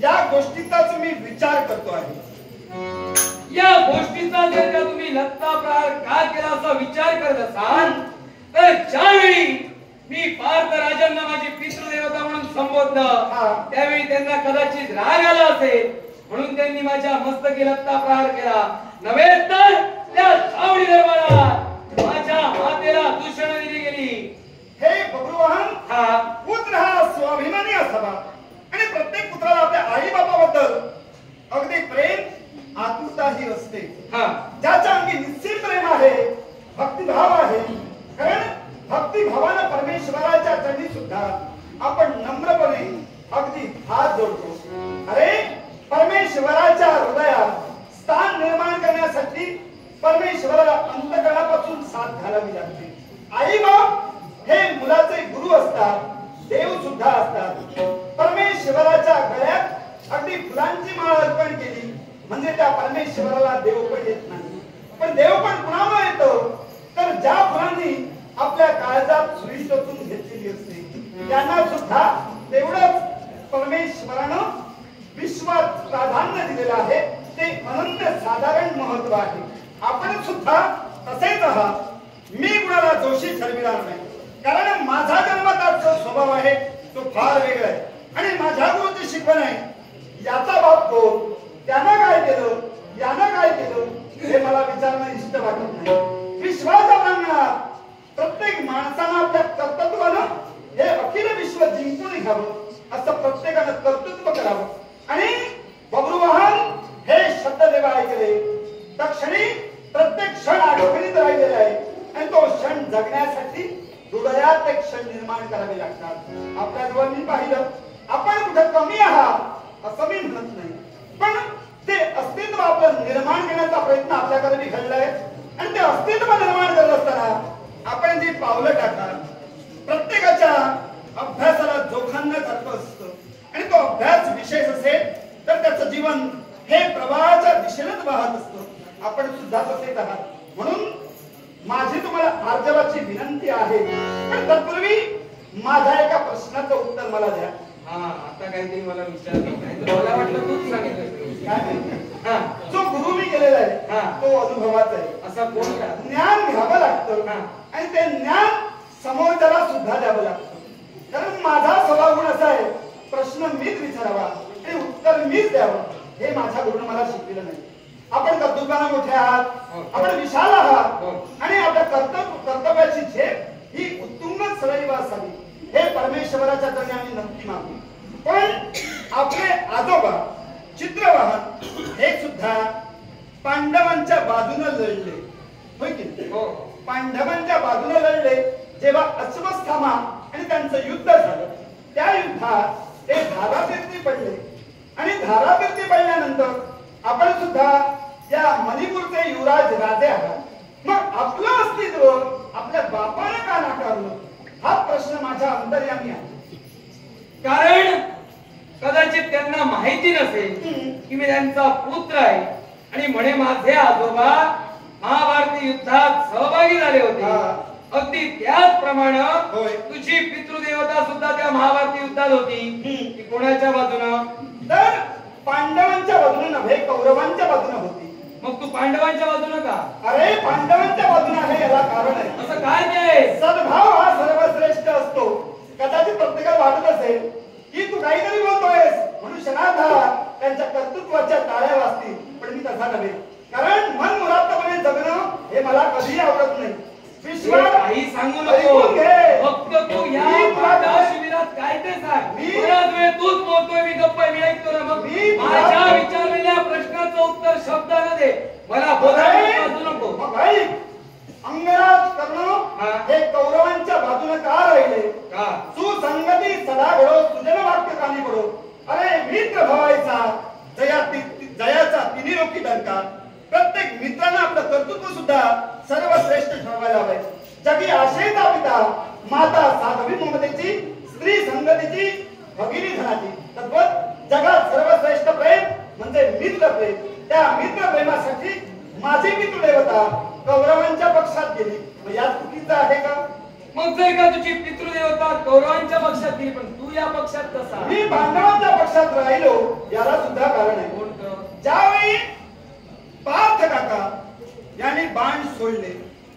[SPEAKER 3] या गोष्टीचाच मी विचार करतो आहे.
[SPEAKER 2] या गोष्टीचा जर का तुम्ही लत्ता प्रहार का केला असा विचार करत असाल तर ज्यावेळी मी पार्थ राजांना माझी पितृदेवता म्हणून संबोधलं त्यावेळी त्यांना कदाचित राग आला असेल म्हणून त्यांनी माझ्या मस्तकी लत्ता प्रहार केला. नव्हे तर त्या छावणी दरबारात माझ्या मातेला दूषण दिली गेली.
[SPEAKER 3] हे बब्रुवाहन, पुत्र हा स्वाभिमानी असावा आणि प्रत्येक पुत्राला आपल्या आई बाबाबद्दल अगदी प्रेम आतुरताही असते. ज्याच्या अंगी निश्चित प्रेम आहे, भक्तिभाव आहे. कारण भक्तिभावानं परमेश्वराच्या चरणी सुद्धा आपण नम्रपणे अगदी हात जोडतो. अरे परमेश्वर परमेश्वराच्या हृदयात स्थान निर्माण करण्यासाठी परमेश्वराला अंतःकरणापासून साथ घालावी लागते. आई बाप हे मुलाचे गुरु असतात, देव सुद्धा असतात. परमेश्वराच्या गळ्यात अगदी फुलांची माळ अर्पण केली म्हणजे त्या परमेश्वराला देव पण येत नाही. पण देव पण कुणामुळे येतो तर ज्या फुलांनी आपल्या काळजात सुई टोचून घेतलेली असते त्यांना सुद्धा तेवढंच परमेश्वरानं विश्वात प्राधान्य दिलेलं आहे. ते अनंत साधारण महत्व आहे. आपण सुद्धा तसेच आहात. मी कुणाला दोषी ठरविणार नाही, कारण माझा जन्मताचा स्वभाव आहे तो फार वेगळा आहे आणि माझ्या गुरुची शिकवण आहे. याचा बाप कोण, त्यानं काय केलं, यानं काय केलं हे मला विचारणं इष्ट वाटत नाही. विश्वाच्या प्रांगणात प्रत्येक माणसानं आपल्या कर्तृत्वानं हे अखिल विश्व जिंकून घ्यावं असं प्रत्येकानं कर्तृत्व करावं. आणि बब्रुवाहन हे शब्द देवा ऐकले तक्षणी प्रत्येक क्षण आठवणीत राहिलेला आहे आणि तो क्षण जगण्यासाठी हृदयात एक क्षण निर्माण करावे लागतात. आपल्याजवळ मी पाहिलं आपण कुठं कमी आहात असं मी म्हणत नाही, पण ते अस्तित्व आपलं निर्माण करण्याचा प्रयत्न आपल्याकडे बी घडलाय आणि ते अस्तित्व निर्माण करत असताना आपण जी पावलं टाकतात प्रत्येकाच्या अभ्यासाला जोखांना करत असतं आणि तो अभ्यास विशेष असेल तर त्याचं जीवन हे प्रवाहाच्या दिशेनेच वाहत असतं. आपण सुद्धा तसेच आहात. म्हणून माझी तुम्हाला आर्जवाची विनंती आहे, पण तत्पूर्वी माझ्या एका प्रश्नाचं उत्तर मला द्या.
[SPEAKER 2] आता काहीतरी मला विचारलं, मला वाटलं तूच सांगितलं.
[SPEAKER 3] काय नाही, जो गुरु मी केलेला आहे तो अनुभवाचा आहे.
[SPEAKER 2] असा कोण का
[SPEAKER 3] ज्ञान घ्यावं लागतं आणि ते ज्ञान समोरच्याला सुद्धा द्यावं लागतं. कारण माझा स्वभाव गुण असा आहे, प्रश्न मीच विचारावा आणि उत्तर मीच द्यावं हे माझ्या गुरुनं मला शिकलेलं नाही. आपण कर्तृत्वानं मोठे आहात, आपण विशाल आहात आणि आपल्या कर्तव्याची झेप ही उत्तुंग सदैव असावी हे परमेश्वराच्या चरणी आम्ही नक्की मागू. पण आपले आजोबा चित्रवाहन हे सुद्धा पांडवांच्या बाजूने लढले, होय की? पांडवांच्या बाजूने लढले. जेव्हा अश्वस्थामा आणि त्यांचं युद्ध झालं त्या युद्धात ते धारातीर्थी पडले आणि धारातीर्थी पडल्यानंतर आपण सुद्धा या मणिपूरचे युवराज राजे आहात. मग आपलं अस्तित्व आपल्या बापाने का नाकारलं हा प्रश्न माझ्या अंतर्यामी आहे.
[SPEAKER 2] कारण कदाचित त्यांना माहिती नसेल की मी त्यांचा पुत्र आहे आणि म्हणे माझे आजोबा महाभारती युद्धात सहभागी झाले होते. अगदी त्याचप्रमाणे तुझी पितृदेवता सुद्धा त्या महाभारती युद्धात होती. ती कोणाच्या बाजूनं
[SPEAKER 3] तर पांडवांच्या बाजूने नव्हे, कौरवांच्या बाजूने होती.
[SPEAKER 2] मग तू पांडवांच्या बाजूने का?
[SPEAKER 3] अरे पांडवांच्या बाजूने आहे याला कारण आहे.
[SPEAKER 2] असं काय ते?
[SPEAKER 3] सद्भाव हा सर्वश्रेष्ठ असतो. कदाचित प्रत्येकाला वाटत असेल की तू काहीतरी बोलतोयस म्हणून क्षणार्धात त्यांच्या कर्तृत्वाच्या टाळ्या वाजतील, पण मी तसा नव्हे. कारण मन मुरादपणे जगणं हे मला कधीही आवडत नाही.
[SPEAKER 2] काही सांगू नको, फक्त तू या शिबिरात काय ते सांग. बराच वेळ तूच बोलतोय, मी गप्प मी ऐकतो ना. मग माझ्या विचारलेल्या प्रश्नाचं उत्तर शब्दानं दे, मला बोलायला नको.
[SPEAKER 3] अंगराज कर्ण हे कौरवांच्या बाजूने का राहिले? सुसंगती सदा घडो, सुजन वाक्य कानी पडो. अरे मित्र भवायचा जयाचा तिन्ही लोकी दंका. प्रत्येक मित्रांना आपलं कर्तृत्व सुद्धा सर्वश्रेष्ठ ठरवायला हवे. जगी आशेचा पिता, माता साध्वी ममतेची, स्त्री संगतीची, भगिनी धनाची. तद्वत जगात सर्वश्रेष्ठ प्रेम म्हणजे मित्र प्रेम. त्या मित्र प्रेमासाठी माझी पितृदेवता कौरवांच्या पक्षात गेली. यात चुकीचं आहे का?
[SPEAKER 2] मग जर का तुझी पितृदेवता कौरवांच्या पक्षात गेली पण तू या पक्षात कसा?
[SPEAKER 3] मी पांडवांच्या पक्षात राहिलो याला सुद्धा कारण आहे. ज्यावेळी पार्थ काका यांनी बाण सोडले,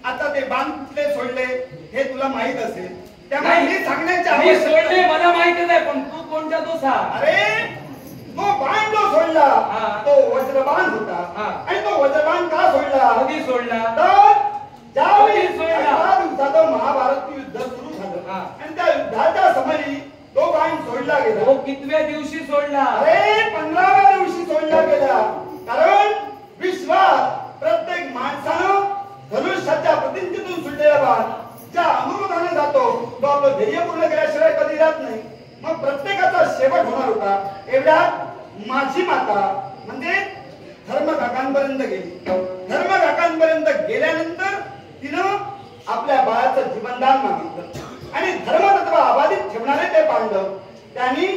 [SPEAKER 3] आता ते बाण कुठले सोडले हे तुला माहित असेल, त्यामुळे मी सांगण्याच्या
[SPEAKER 2] सोडले मला माहितच आहे, पण तू कोणत्या दोषा?
[SPEAKER 3] अरे तो बाण जो सोडला तो वज्रबाण होता आणि तो वज्रबाण का सोडला?
[SPEAKER 2] कधी सोडला?
[SPEAKER 3] तर ज्यावेळी 18 दिवसाचं महाभारत युद्ध सुरू झालं आणि त्या युद्धाच्या समयी तो बाण सोडला गेला.
[SPEAKER 2] तो कितव्या दिवशी सोडला?
[SPEAKER 3] अरे 15व्या दिवशी सोडला गेला. कारण विश्वात प्रत्येक माणसानं धनुष्याच्या प्रतिनिधीतून सुटलेला बाण ज्या अनुरोधाने जातो तो आपलं ध्येय पूर्ण केल्याशिवाय कधी जात नाही. मग प्रत्येकाचा शेवट होणार होता. एवढ्यात माझी माता धर्मकाकांपर्यंत गेली. धर्मकाकांपर्यंत गेल्यानंतर तिनं आपल्या बाळाचं जीवनदान मागितलं आणि धर्मतत्व अबाधित ठेवणारे ते पांडव त्यांनी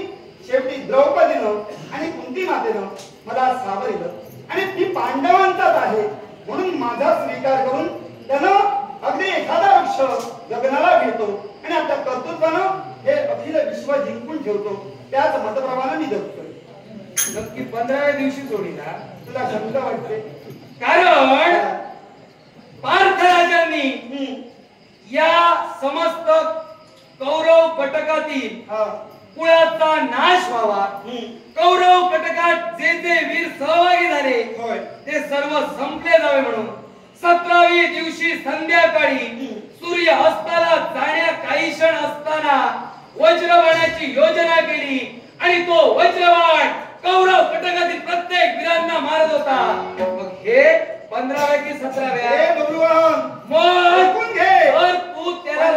[SPEAKER 3] शेवटी द्रौपदीनं आणि कुंती मातेनं मला सावरलं आणि ती पांडवांचाच आहे म्हणून माझा स्वीकार करून त्यानं अगदी एखादा वृक्ष गगनाला घेतो आणि आपल्या कर्तृत्वानं हे अखिल विश्व जिंकून ठेवतो. त्याच मतप्रमाणे मी जगतोय.
[SPEAKER 2] नक्की 15व्या दिवशी सोडीला
[SPEAKER 3] तुला शंका वाटते?
[SPEAKER 2] कारण पार्थराजांनी या समस्त कौरव कटकातील कुळाचा नाश व्हावा, कौरव कटकात जे जे वीर सहभागी झाले ते सर्व संपले जावे म्हणून 17व्या दिवशी संध्याकाळी सूर्य अस्ताला जाण्या काही क्षण असताना वज्रबाणाची योजना केली आणि तो वज्रबाण कौरव कटकातील प्रत्येक वीरांना मारत होता. मग हे 15व्या की 17व्या? मग तू त्याला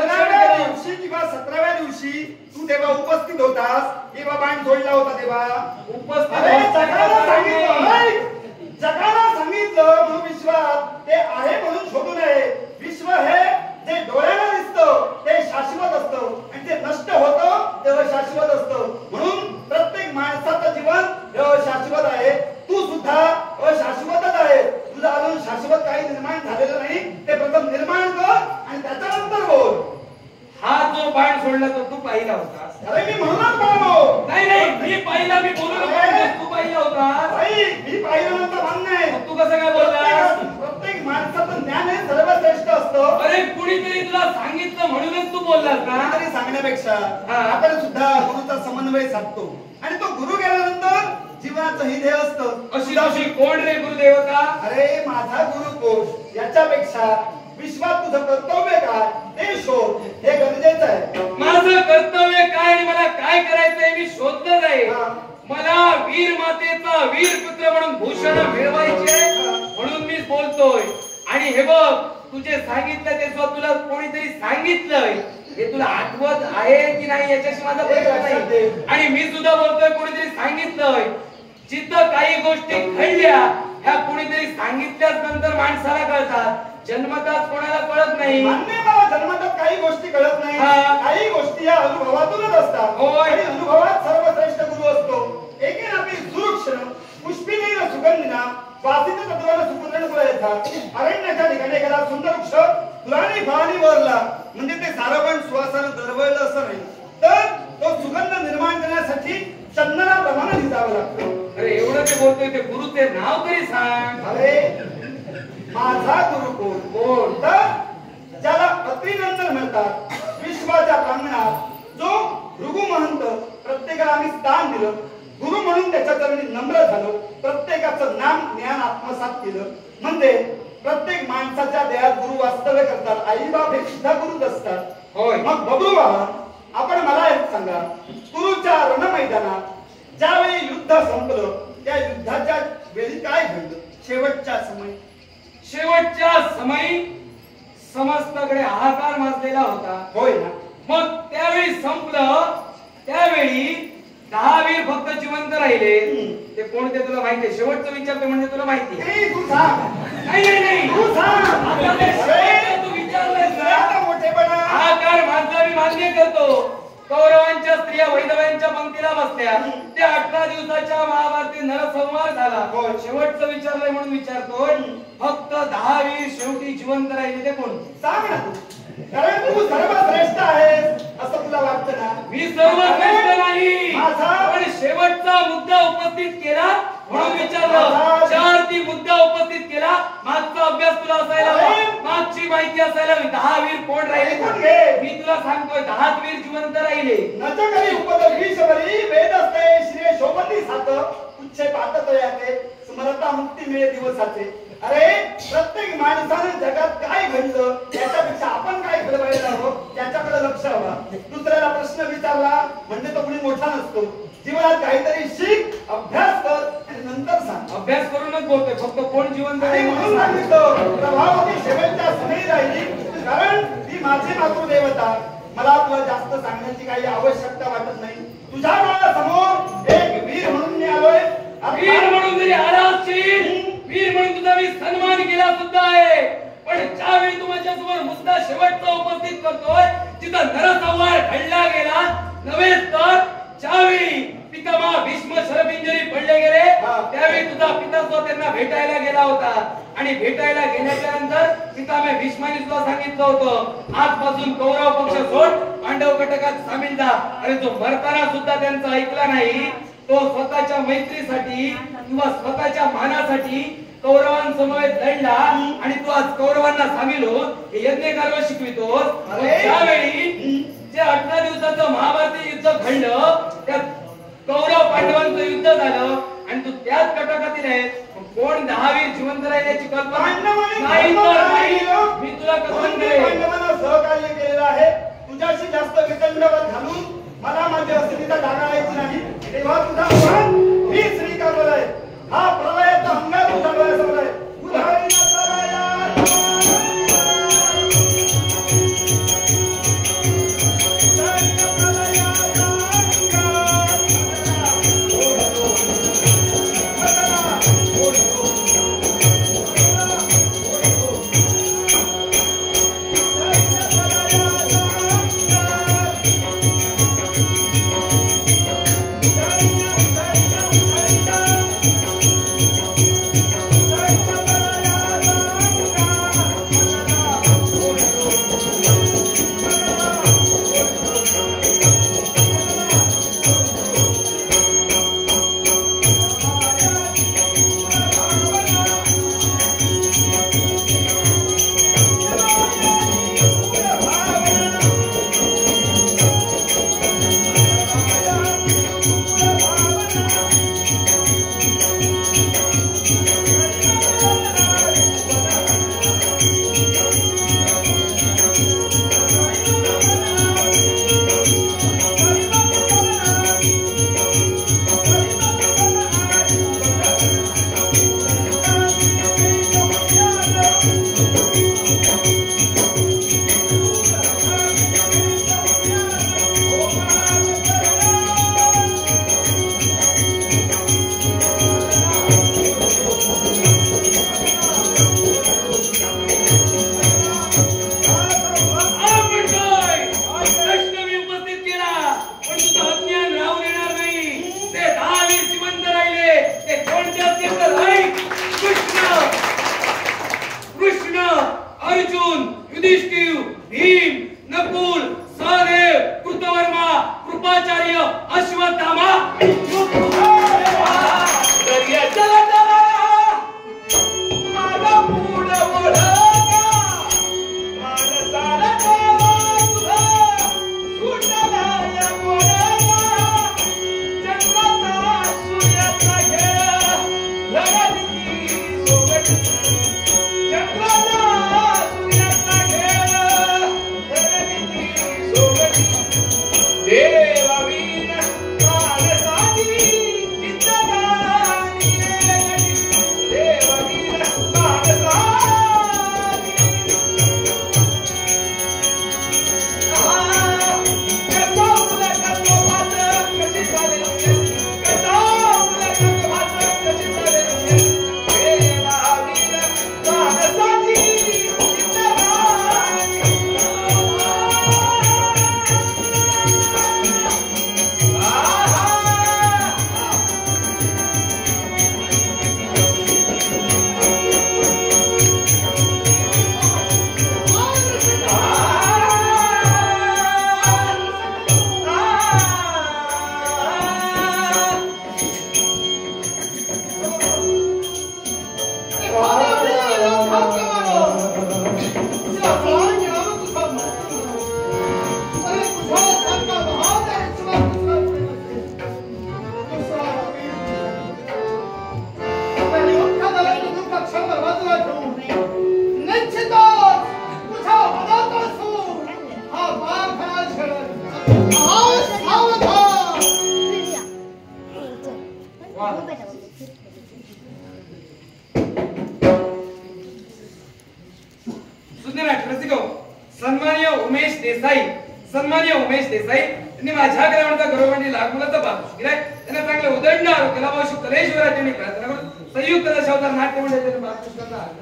[SPEAKER 3] दिवशी किंवा 17व्या दिवशी तू तेव्हा उपस्थित होतास, तेव्हा बाण सोडला होता तेव्हा जगाला सांगितलं म्हणून विश्वात ते आहे म्हणून शोधू नये. विश्व हे जे डोळ्याला दिसतं ते शाश्वत असतं आणि ते नष्ट होतं तेव्हा शाश्वत असतं. म्हणून प्रत्येक माणसाचं जीवन शाश्वत आहे. तू सुद्धा अशाश्वतच आहे. तुझं अजून शाश्वत काही निर्माण झालेलं नाही. ते प्रथम निर्माण कर आणि त्याच्यानंतर बोल.
[SPEAKER 2] हा जो बाण सोडला तो तू पाहिला होता?
[SPEAKER 3] अरे मी म्हणूनच बोललो.
[SPEAKER 2] नाही मी पाहिला, मी बोलू नको. तू पाहिला होता?
[SPEAKER 3] मी पाहिलं नंतर म्हणणं आहे.
[SPEAKER 2] तू कसं काय बोललास?
[SPEAKER 3] प्रत्येक माणसाचं ज्ञान हे सर्वश्रेष्ठ असतं.
[SPEAKER 2] अरे कुणीतरी तुला सांगितलं म्हणूनच तू बोललास ना?
[SPEAKER 3] तरी सांगण्यापेक्षा आपण सुद्धा गुरुचा समन्वय साधतो आणि तो गुरु गेल्यानंतर जीवनाचं ही ध्येय असतं.
[SPEAKER 2] अशी तशी कोण रे गुरुदेवता?
[SPEAKER 3] अरे माझा गुरुकोश याच्यापेक्षा विश्वात तुझं कर्तव्य काय ते शोध हे गरजेचं आहे.
[SPEAKER 2] माझं कर्तव्य काय आणि मला काय करायचंय मी शोधलं जाईल. मला वीर मातेचा वीर पुत्र म्हणून भूषण मिळवायचे म्हणून मी बोलतोय. आणि हे बघ तुझे सांगितलं ते तुला कोणीतरी सांगितलंय हे तुला आठवत आहे की नाही याच्याशी माझा प्रश्न नाही. आणि मी सुद्धा बोलतोय कोणीतरी सांगितलंय. जिथं काही गोष्टी घडल्या ह्या कोणीतरी सांगितल्याच नंतर माणसाला कळतात, जन्मताच कोणाला कळत नाही.
[SPEAKER 3] मान्य मला जन्मतात काही गोष्टी कळत नाही. काही गोष्टी या अनुभवातूनच असतात आणि अनुभवात सर्वश्रेष्ठ गुरु असतो. एकेन आपली सुरक्षण पुष्पिनीन सुगंधिना वासित तत्वाला सुपुत्र फळायचा. अरण्याच्या ठिकाणी एखादा सुंदर वृक्ष फुलांनी फळांनी वरला म्हणजे ते सारं पण सुवासानं दरवळलं असं नाही, तर तो सुगंध निर्माण करण्यासाठी चंदना प्रमाणे भिजावं लागतं.
[SPEAKER 2] अरे एवढं ते बोलतोय ते गुरुचे नाव तरी सांग.
[SPEAKER 3] अरे माझा गुरु कोण? तर ज्याला अतिनंतर म्हणतात. विश्वाच्या प्रांगणात जो भृगु महंत प्रत्येकाला आम्ही स्थान दिलं, गुरु म्हणून त्याच्या चरणी नम्र झालो, प्रत्येकाचं नाम ज्ञान आत्मसात केलं. म्हणजे प्रत्येक माणसाच्या देहात गुरु वास्तव्य करतात. आई बाप हे सुद्धा गुरुच असतात.
[SPEAKER 2] होय.
[SPEAKER 3] मग बबरूवाहन आपण मला एक सांगा, कुरुच्या रणमैदानात ज्यावेळी युद्ध संपलं त्या युद्धाच्या वेळी काय घडलं? शेवटच्या समयी समस्ताकडे हाहाकार माजलेला होता. होय ना?
[SPEAKER 2] मग त्यावेळी संपलं त्यावेळी 10 वीर फक्त जिवंत राहिले. ते कोणते तुला माहिती आहे? शेवटचं विचारतो म्हणजे तुला माहिती आहे?
[SPEAKER 3] तू सांग.
[SPEAKER 2] नाही
[SPEAKER 3] तू सांग.
[SPEAKER 2] तू विचारलंस ना
[SPEAKER 3] मोठेपणा.
[SPEAKER 2] हाहाकार माझा मी मान्य करतो. कौरवांच्या स्त्रिया वैदव्यांच्या पंक्तीला बसल्या. ते 18 दिवसाच्या महाभारती नरसंहार झाला. शेवटचं विचारलंय म्हणून विचारतोय. फक्त 10 वीर शेवटी जिवंत राहिले ते कोण?
[SPEAKER 3] सांग ना तू. कारण तू सर्वश्रेष्ठ आहेस असं तुला वाटतं ना?
[SPEAKER 2] मी सर्वश्रेष्ठ नाही,
[SPEAKER 3] माझा
[SPEAKER 2] पण शेवटचा मुद्दा उपस्थित केला म्हणून विचारलं. 4 मुद्दा उपस्थित केला. मागचा अभ्यास तुला असायला हवा, मागची माहिती असायला हवी. 10 वीर कोण राहिले मी तुला सांगतोय. 10 वीर जिवंत राहिले.
[SPEAKER 3] नचकरी उपदर्भीशवरी वेद असते श्री शोभती सात उच्चे पातत याचे स्मरता मुक्ती मिळे दिवसाचे. अरे प्रत्येक माणसाने जगात काय घडलं त्याच्यापेक्षा आपण काय घडवायला हवं त्याच्याकडे लक्ष हवं. दुसऱ्याला प्रश्न विचारला म्हणजे तो कुणी मोठा नसतो. जीवनात काहीतरी शिक, अभ्यास कर आणि नंतर सांग.
[SPEAKER 2] अभ्यास करूनच बोलतोय. फक्त कोण जिवंत
[SPEAKER 3] म्हणून सांगितलं प्रभावती शेवटच्या समयी राहिली कारण ती माझी मातृदेवता. मला तुला जास्त सांगण्याची काही आवश्यकता वाटत नाही. तुझ्या डोळ्यासमोर एक वीर म्हणून मी आलोय.
[SPEAKER 2] वीर म्हणून जरी आला असशील वीर म्हणून तुझा मी सन्मान केला सुद्धा आहे. पण ज्यावेळी तू माझ्या समोर मुद्दा शेवटचा उपस्थित करतोय जिथं नरसंहार घडला गेला नव्हे तर ज्यावेळी पितामह भीष्म शरपिंजरी पडले गेले त्यावेळी तुझा पिता त्यांना भेटायला गेला होता आणि भेटायला गेल्याच्या नंतर पितामह भीष्माने तुला सांगितलं होतं आजपासून कौरव पक्ष सोड पांडव कटकात सामील जा. अरे जो मरताना सुद्धा त्यांचं ऐकला नाही तो स्वतःच्या मैत्रीसाठी किंवा स्वतःच्या मानासाठी कौरवांसमवेत लढला आणि तू आज कौरवांना सामील होऊन हे यज्ञ कार्य शिकवितोस. त्यावेळी जे 18 दिवसाचं महाभारती युद्ध घडलं त्यात कौरव पांडवांचं युद्ध झालं आणि तू त्याच कटकातील आहे. कोण 10 वीर जिवंत राहिल्याची कल्पना नाही तर नाही. मी तुला कसं
[SPEAKER 3] पांडवांना सहकार्य केलेलं आहे. तुझ्याशी जास्त वितंडवत घालून मला माझ्या अस्मिता ढाळायची नाही. तेव्हा तुझा प्राण मी श्रीकाकुळ आहे. हा प्रलयाचा अंगात उजाडवायचा आहे. उदाहरण
[SPEAKER 2] सन्माननीय उमेश देसाई यांनी माझ्या ग्राउंडचा गौरवांनी लाख मुलाचा भाग शिकलाय. त्यांना चांगले उदंड कलाभाऊ कलेश्वराची प्रार्थना करून संयुक्त दशावतार नाट्य मंडळाचे बालकृष्णाचा अर्थ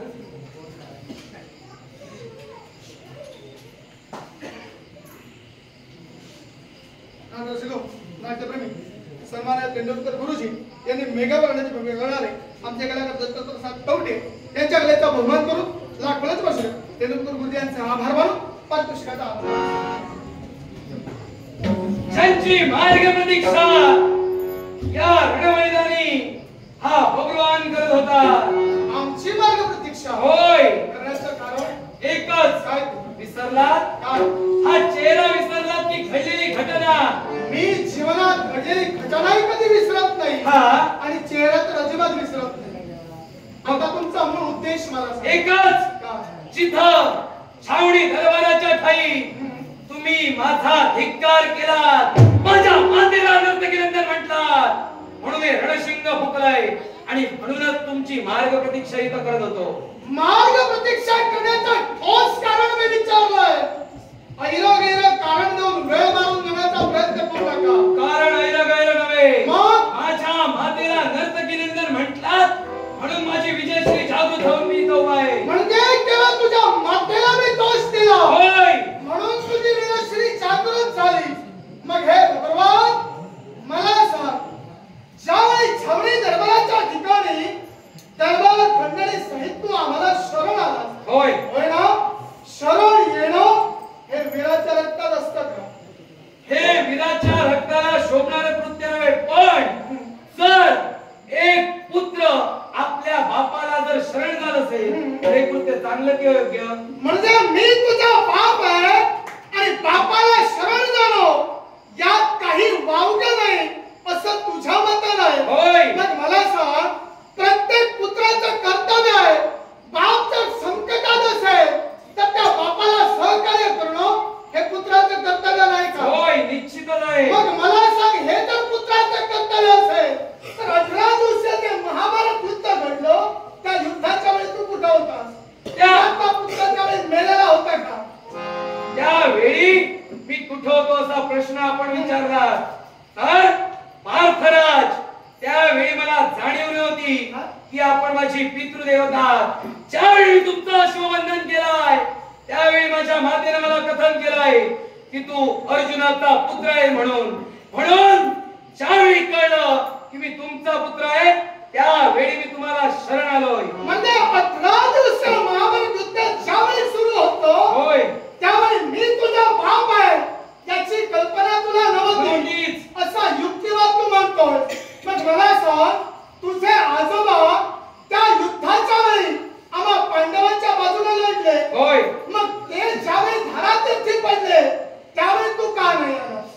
[SPEAKER 3] नाट्यप्रेमी सन्माननीय तेंडुलकर गुरुजी यांनी मेगा वर्णाची भूमिका करणारे आमच्या कलाकार दत्तप्रसाद तवटे यांच्या कलेचा बहुमान करून लाखोच वर्ष तेंडुलकर गुरुजी यांचे आभार मानून पारितोषिकाचा आभार.
[SPEAKER 2] ज्यांची मार्ग प्रतीक्षा या रणमैदानी हा भगवान करत होता.
[SPEAKER 3] आमची मार्ग प्रतीक्षा
[SPEAKER 2] होय
[SPEAKER 3] करण्याचं कारण
[SPEAKER 2] एकच.
[SPEAKER 3] काय?
[SPEAKER 2] विसरलात?
[SPEAKER 3] काय?
[SPEAKER 2] हा चेहरा विसरलात की घडलेली घटना?
[SPEAKER 3] मी जीवनात घडलेली घटनाही कधी विसरत नाही
[SPEAKER 2] हा
[SPEAKER 3] आणि चेहरा तर अजिबात विसरत नाही. आता तुमचा मूळ उद्देश मला सांगा.
[SPEAKER 2] एकच.
[SPEAKER 3] काय?
[SPEAKER 2] जिथं छावणी दरबाराच्या ठाई तुम्ही माझा धिक्कार केलात, माझ्या मातेला नर्तकीनंदन म्हटलात, म्हणून हे रणशिंग फुकलाय आणि म्हणूनच तुमची मार्ग प्रतीक्षा इथं करत होतो.
[SPEAKER 3] मार्ग प्रतीक्षा करण्याचं ठोस कारण मी विचारलंय. ऐरगैर कारण देऊन वेळ मारून घेण्याचा प्रयत्न करू नका.
[SPEAKER 2] कारण ऐरगैर नव्हे,
[SPEAKER 3] मग
[SPEAKER 2] माझ्या मातेला नर्तकीनंदन म्हटलात म्हणून माझी विजयश्री जागृत होऊन मी इथं उभा आहे.
[SPEAKER 3] म्हणजे केवळ तुझ्या मातेला मी दोष दिला
[SPEAKER 2] होय,
[SPEAKER 3] म्हणून तुझी विजयश्री जागृत झाली. मग हे भगवान मला सांग, ज्यावेळी छावणी दरबाराच्या ठिकाणी दरबार खंडणी सहित तू आम्हाला शरण आला.
[SPEAKER 2] होय,
[SPEAKER 3] होय ना? शरण येणं हे वीराच्या रक्तात असतं का?
[SPEAKER 2] हे वीराच्या रक्ताला शोभणारं कृत्य नव्हे, पण जर एक पुत्र आपल्या बापाला जर शरण झालं असेल तर हे कृत्य चांगलं किंवा योग्य?
[SPEAKER 3] म्हणजे मी तुझा बाप आहे आणि बापाला शरण जाणं यात काही वावगं नाही असं तुझ्या मतानं आहे.
[SPEAKER 2] होय,
[SPEAKER 3] मग मला सांग, प्रत्येक पुत्राचं कर्तव्य आहे, बाप जर संकटात असेल तर त्या बापाला सहकार्य करणं हे पुत्राचं कर्तव्य नाही का?
[SPEAKER 2] होय, निश्चितच आहे.
[SPEAKER 3] मग मला सांग, हे जर पुत्राचं कर्तव्य असेल तर 18 दिवसाचे महाभारत युद्ध घडलं, त्या युद्धाच्या वेळी तू कुठं होतास? त्या पुत्राच्या वेळी मेलेला होता का?
[SPEAKER 2] त्यावेळी मी कुठं होतो असा प्रश्न आपण विचारला तर पार्थराज, त्यावेळी मला जाणीव नव्हती की आपण माझी पितृदेवता. ज्यावेळी मी तुमचं अश्वबंधन केलाय त्यावेळी माझ्या मातेने मला कथन केलंय की तू अर्जुनाचा पुत्र आहे म्हणून ज्यावेळी कळलं की मी तुमचा पुत्र आहे त्यावेळी मी तुम्हाला शरण आलोय.
[SPEAKER 3] म्हणजे 18 दिवस महाभारत युद्ध ज्यावेळी सुरू होतं
[SPEAKER 2] होय,
[SPEAKER 3] त्यावेळी मी तुझा बाप आहे याची कल्पना तुला नव्हती असा युक्तिवाद तू म्हणतोय. मग मला सांग, तुझे आजोबा त्या युद्धाच्या वेळी आम्हा पांडवांच्या बाजूला लढले.
[SPEAKER 2] होय,
[SPEAKER 3] मग ते ज्यावेळी धारातीर्थी पडले त्यावेळी तू का नाही आलास?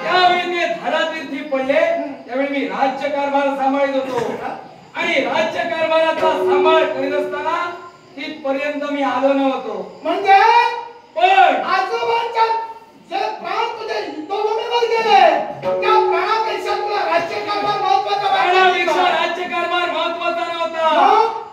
[SPEAKER 2] त्यावेळी ते धारातीर्थी पडले त्यावेळी मी राज्यकारभार सांभाळत होतो आणि राज्यकारभाराचा सांभाळ करीत असताना तिथपर्यंत मी आलो नव्हतो.
[SPEAKER 3] म्हणजे
[SPEAKER 2] पण
[SPEAKER 3] आजोबांच्या जे प्राण तुझ्या युद्धभूमीवर गेले त्या प्राणापेक्षा तुला राज्यकारभार महत्त्वाचा
[SPEAKER 2] प्राणापेक्षा
[SPEAKER 3] वाटला?
[SPEAKER 2] राज्यकारभार महत्त्वाचा नव्हता.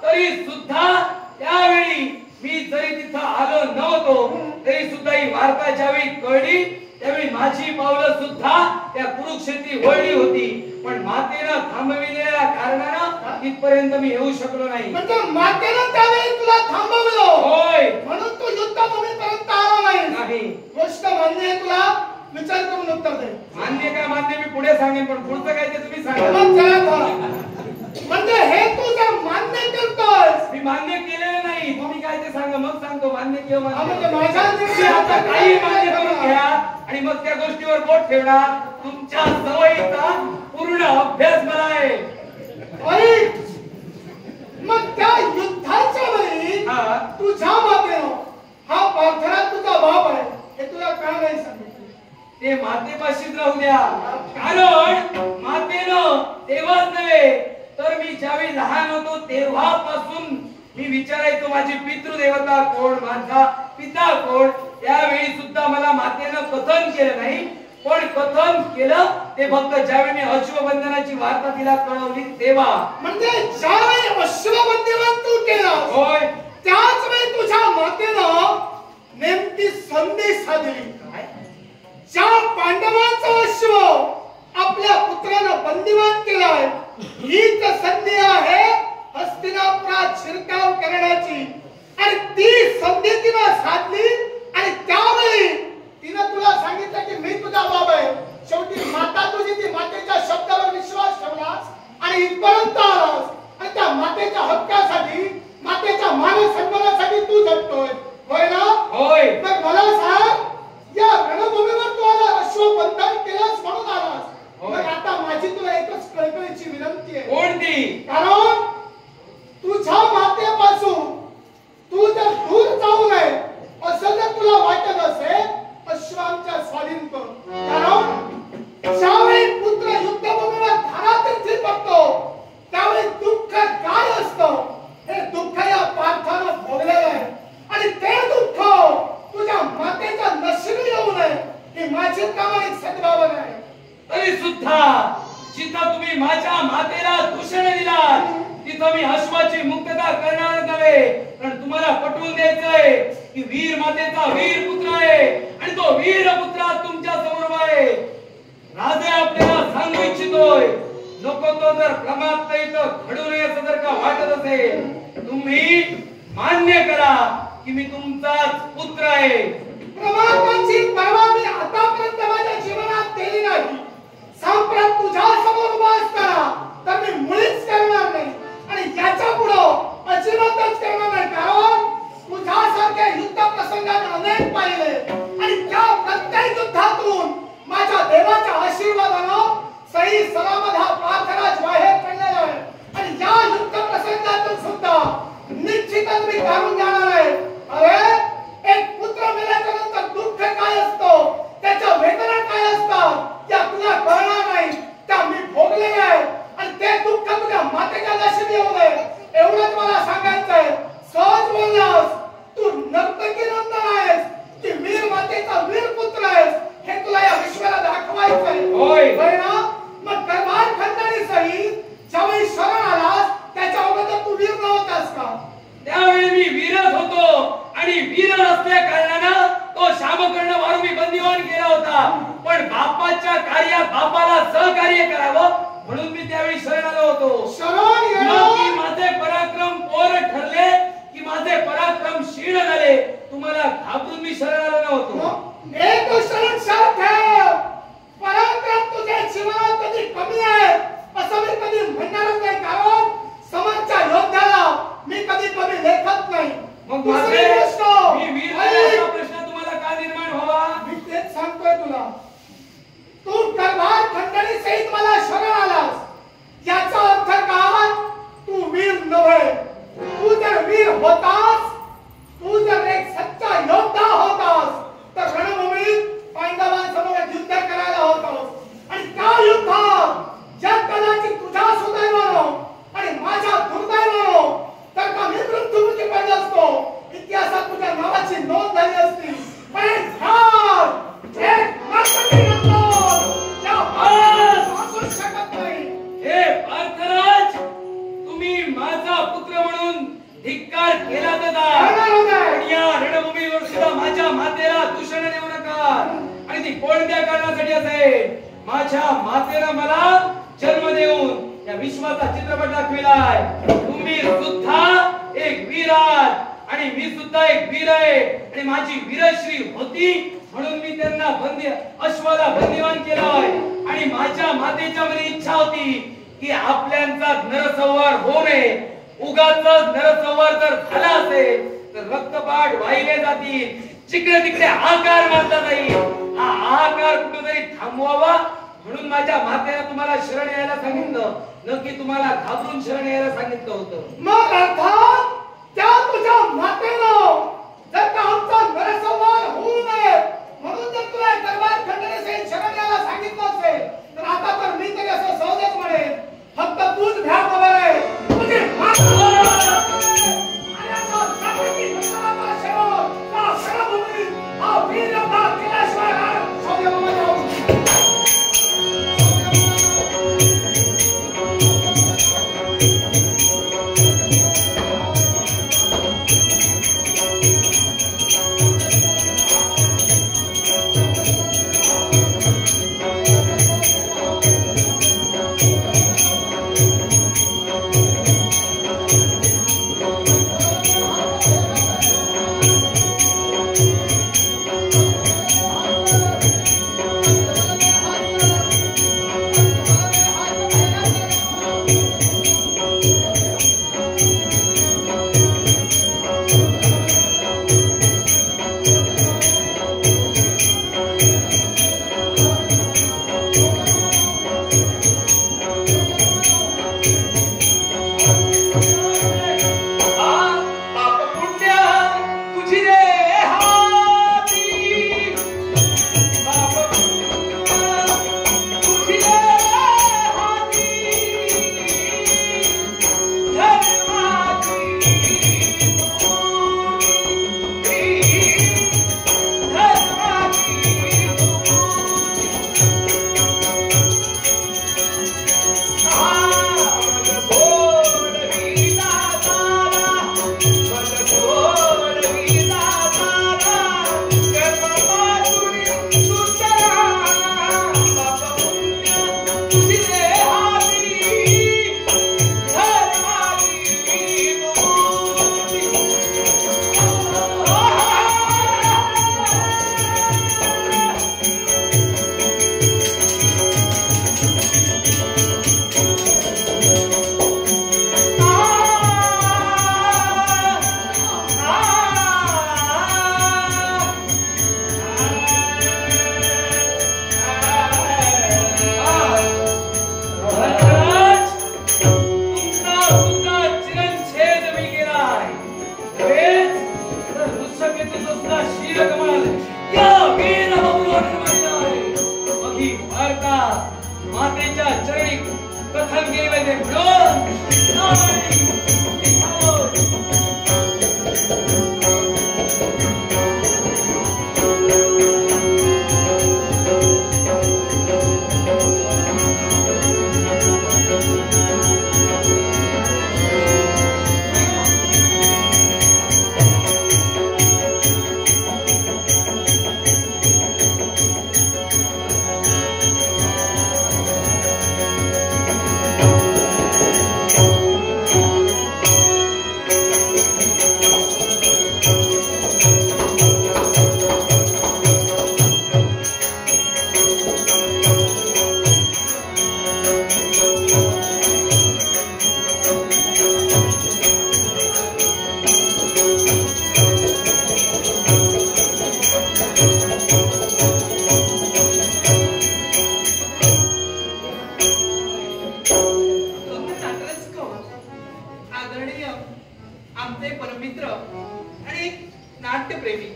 [SPEAKER 2] तरी सुद्धा त्यावेळी मी जरी तिथं आलो नव्हतो तरी सुद्धा ही वार्ता ज्यावेळी कळली त्यावेळी माझी पावलं सुद्धा त्या कुरुक्षेत्री वळली होती. पण मातेनं थांबविलेल्या कारणानं तिथपर्यंत मी येऊ शकलो नाही.
[SPEAKER 3] म्हणजे मातेनं त्यावेळी तुला थांबवलं.
[SPEAKER 2] होय,
[SPEAKER 3] म्हणून तू युद्धभूमीपर्यंत आला
[SPEAKER 2] नाही.
[SPEAKER 3] गोष्ट मान्य आहे तुला? विचार करून उत्तर दे.
[SPEAKER 2] मान्य काय मान्य मी पुढे सांगेन, पण पुढचं काय ते तुम्ही सांगा.
[SPEAKER 3] मग जरा थांब. म्हणजे हे तू जर मान्य करतोस,
[SPEAKER 2] मी मान्य केलेलं नाही, तुम्ही काय ते सांगा मग सांगतो मान्य किंवा
[SPEAKER 3] म्हणजे
[SPEAKER 2] मान्य.
[SPEAKER 3] माझ्या
[SPEAKER 2] तुम्ही आता काही मान्य करून घ्या आणि मग त्या गोष्टीवर बोट ठेवणार. तुमच्या सवयीचा पूर्ण अभ्यास मला आहे.
[SPEAKER 3] अरे मग त्या युद्धाच्या वेळी तुझ्या मातेनं हा पार्थराज तुझा बाप आहे हे तुला का नाही सांगितलं?
[SPEAKER 2] ते मातेपाशीच राहू द्या. कारण मातेनं तेव्हाच नव्हे तर मी ज्यावेळी लहान होतो तेव्हापासून मी विचारायचो माझी पितृदेवता कोण, माझा पिता कोण. त्यावेळी सुद्धा मला मातेनं कथन केलं नाही, पण कथन केलं ते फक्त ज्यावेळी मी अश्वबंधनाची वार्ता तिला कळवली तेव्हा.
[SPEAKER 3] म्हणजे ज्यावेळी अश्वबंधन तू केलं
[SPEAKER 2] होय,
[SPEAKER 3] त्याच वेळी तुझ्या मातेनं नेमकी संधी साधली. ज्या पांडवांचा अश्व आपल्या पुत्रानं बंदिवान केलाय हीच संधी आहे तिनं साधली आणि त्यावेळी तिनं तुला सांगितलं की मी तुझा बाबा आहे. शेवटी माता तुझी, ती मातेच्या शब्दावर विश्वास ठेवलास आणि इथपर्यंत आलास आणि त्या मातेच्या हक्कासाठी, मातेच्या मान सन्मानासाठी तू झटतोय, होय ना?
[SPEAKER 2] होय.
[SPEAKER 3] तर मला सांग, या रणभूमीवर तू आला, अश्वबंधन केलंस म्हणून आलास. मग आता माझी तुला एकच कळकळीची विनंती आहे.
[SPEAKER 2] कोणती?
[SPEAKER 3] कारण तुझ्या मातेपासून तू जर दूर जाऊ नये असं जर तुला वाटत असेल, अश्वांच्या स्वाधीन कर. कारण ज्यावेळी पुत्र युद्धभूमीवर धारातीर्थी पडतो त्यावेळी दुःख काय असतं हे दुःख या पार्थानं भोगलेलं आहे. आणि ते दुःख तुझ्या मातेच्या नशिबी येऊ नये ही माझी प्रामाणिक सद्भावना आहे.
[SPEAKER 2] तरी सुद्धा जिथं तुम्ही माझ्या मातेला दूषण दिलात तिथं मी अश्वाची मुक्तता करणार नव्हे. कारण तुम्हाला पटवून द्यायचंय की वीर मातेचा वीर पुत्र आहे आणि तो वीर पुत्र तुमच्या समोर आहे. राजे आपल्याला सांगू इच्छितोय, नको तो जर प्रमाद इथं घडू नये असं जर का वाटत असेल, तुम्ही मान्य करा की मी तुमचाच पुत्र आहे.
[SPEAKER 3] प्रमादाची पर्वा मी आतापर्यंत माझ्या जीवनात केली नाही. सांप्रत तुझ्या समोर उभा असताना तर मी मुळीच करणार नाही आणि याच्या पुढं अजिबातच करणार नाही. कारण तुझ्यासारख्या युद्ध प्रसंगात अनेक पाहिले आणि त्या प्रत्येक युद्धातून माझ्या देवाच्या आशीर्वादानं सही सलामत हा पार्थराज बाहेर पडलेला आहे. आणि या युद्ध प्रसंगातून सुद्धा निश्चितच मी काढून जाणार आहे. अरे एक पुत्र मेल्याच्या नंतर दुःख काय असतं, त्याच्या वेदना काय असतात या तुला कळणार नाही. त्या मी भोगलेले आहे आणि ते दुःख तुझ्या मातेच्या नशिबी येऊ नये एवढंच मला सांगायचंय. सहज बोललास, तू नर्तकी नंदन आहेस की वीर मातेचा वीर पुत्र आहेस हे तुला या विश्वाला दाखवायचंय,
[SPEAKER 2] होय
[SPEAKER 3] ना? मग करवार खंडाने सहित ज्यावेळी शरण आलास त्याच्या अगोदर तू वीर नव्हतास का?
[SPEAKER 2] त्यावेळी मी वीरच होतो आणि वीर असल्या कारणानं तो शामकर्ण मारून मी बंदिवान केला होता. पण बापाच्या कार्यात बापाला सहकार्य करावं म्हणून मी त्यावेळी शरण आलो होतो.
[SPEAKER 3] शरण
[SPEAKER 2] की माझे पराक्रम पोर ठरले की माझे पराक्रम क्षीण झाले, तुम्हाला घाबरून मी शरण आलो नव्हतो.
[SPEAKER 3] एक शरण ठेव, पराक्रम तुझ्या जीवनात कधी कमी आहे असं मी कधी म्हणणारच नाही. कारण समोरच्या योद्ध्याला मी कधी कमी लेखत नाही.
[SPEAKER 2] मग
[SPEAKER 3] दुसरी
[SPEAKER 2] माझे
[SPEAKER 3] गोष्ट,
[SPEAKER 2] मी वीर झाल्याचा प्रश्न तुम्हाला का निर्माण व्हावा?
[SPEAKER 3] मी तेच सांगतोय तुला. तू करवार खंडणी सहित मला शरण आलास याचा अर्थ काय? तू वीर नव्हे. तू जर वीर होतास, तू जर एक सच्चा योद्धा होतास तर रणभूमीत पांडवांसमोर युद्ध करायला होतास. आणि त्या युद्धात ज्या कदाचित तुझ्या सुदैवानं आणि माझ्या दुर्दैवानं तर का मी मृत्युमुखी पडलो असतो, इतिहासात तुझ्या नावाची नोंद झाली असती. पण एक नर्तकी नंदन या भारत वाचू शकत नाही.
[SPEAKER 2] हे पार्थराज, तुम्ही माझा पुत्र म्हणून धिक्कार केला दादा. पण या रणभूमीवर सुद्धा माझ्या मातेला दूषण देऊ नका. आणि ती कोणत्या कारणासाठी असेल? माझ्या मातेला मला जन्म देऊन या विश्वाचा चित्रपट दाखविलाय. तुम्ही सुद्धा एक वीर आहात आणि मी सुद्धा एक वीर आहे. आणि माझी वीरश्री होती म्हणून मी त्यांना अश्वाला बंदिवान केलाय. आणि माझ्या मातेच्या मध्ये इच्छा होती की आपल्यांचा नरसंहार होऊ नये. उगाच नरसंहार जर झाला असेल तर रक्तपात वाहिले जातील, जिकडे तिकडे आकार मारला जाईल. हा आकार कुठेतरी थांबवावा म्हणून माझ्या मातेला तुम्हाला शरण यायला सांगितलं, नक्की तुम्हाला घाबरून शरण यायला सांगितलं होतं.
[SPEAKER 3] मग अर्थात त्या तुझ्या मातेनं जर का आमचा नरसंहार होऊ नये म्हणून जर तुला दरबार खंडणी सहित शरण यायला सांगितलं असेल तर आता तर मी तरी असं सहजच म्हणेन, फक्त तूच भ्या खबर आहे. तुझी
[SPEAKER 2] मातेच्या चरणी कथन केले म्हणून
[SPEAKER 4] आमचे परमित्र आणि नाट्यप्रेमी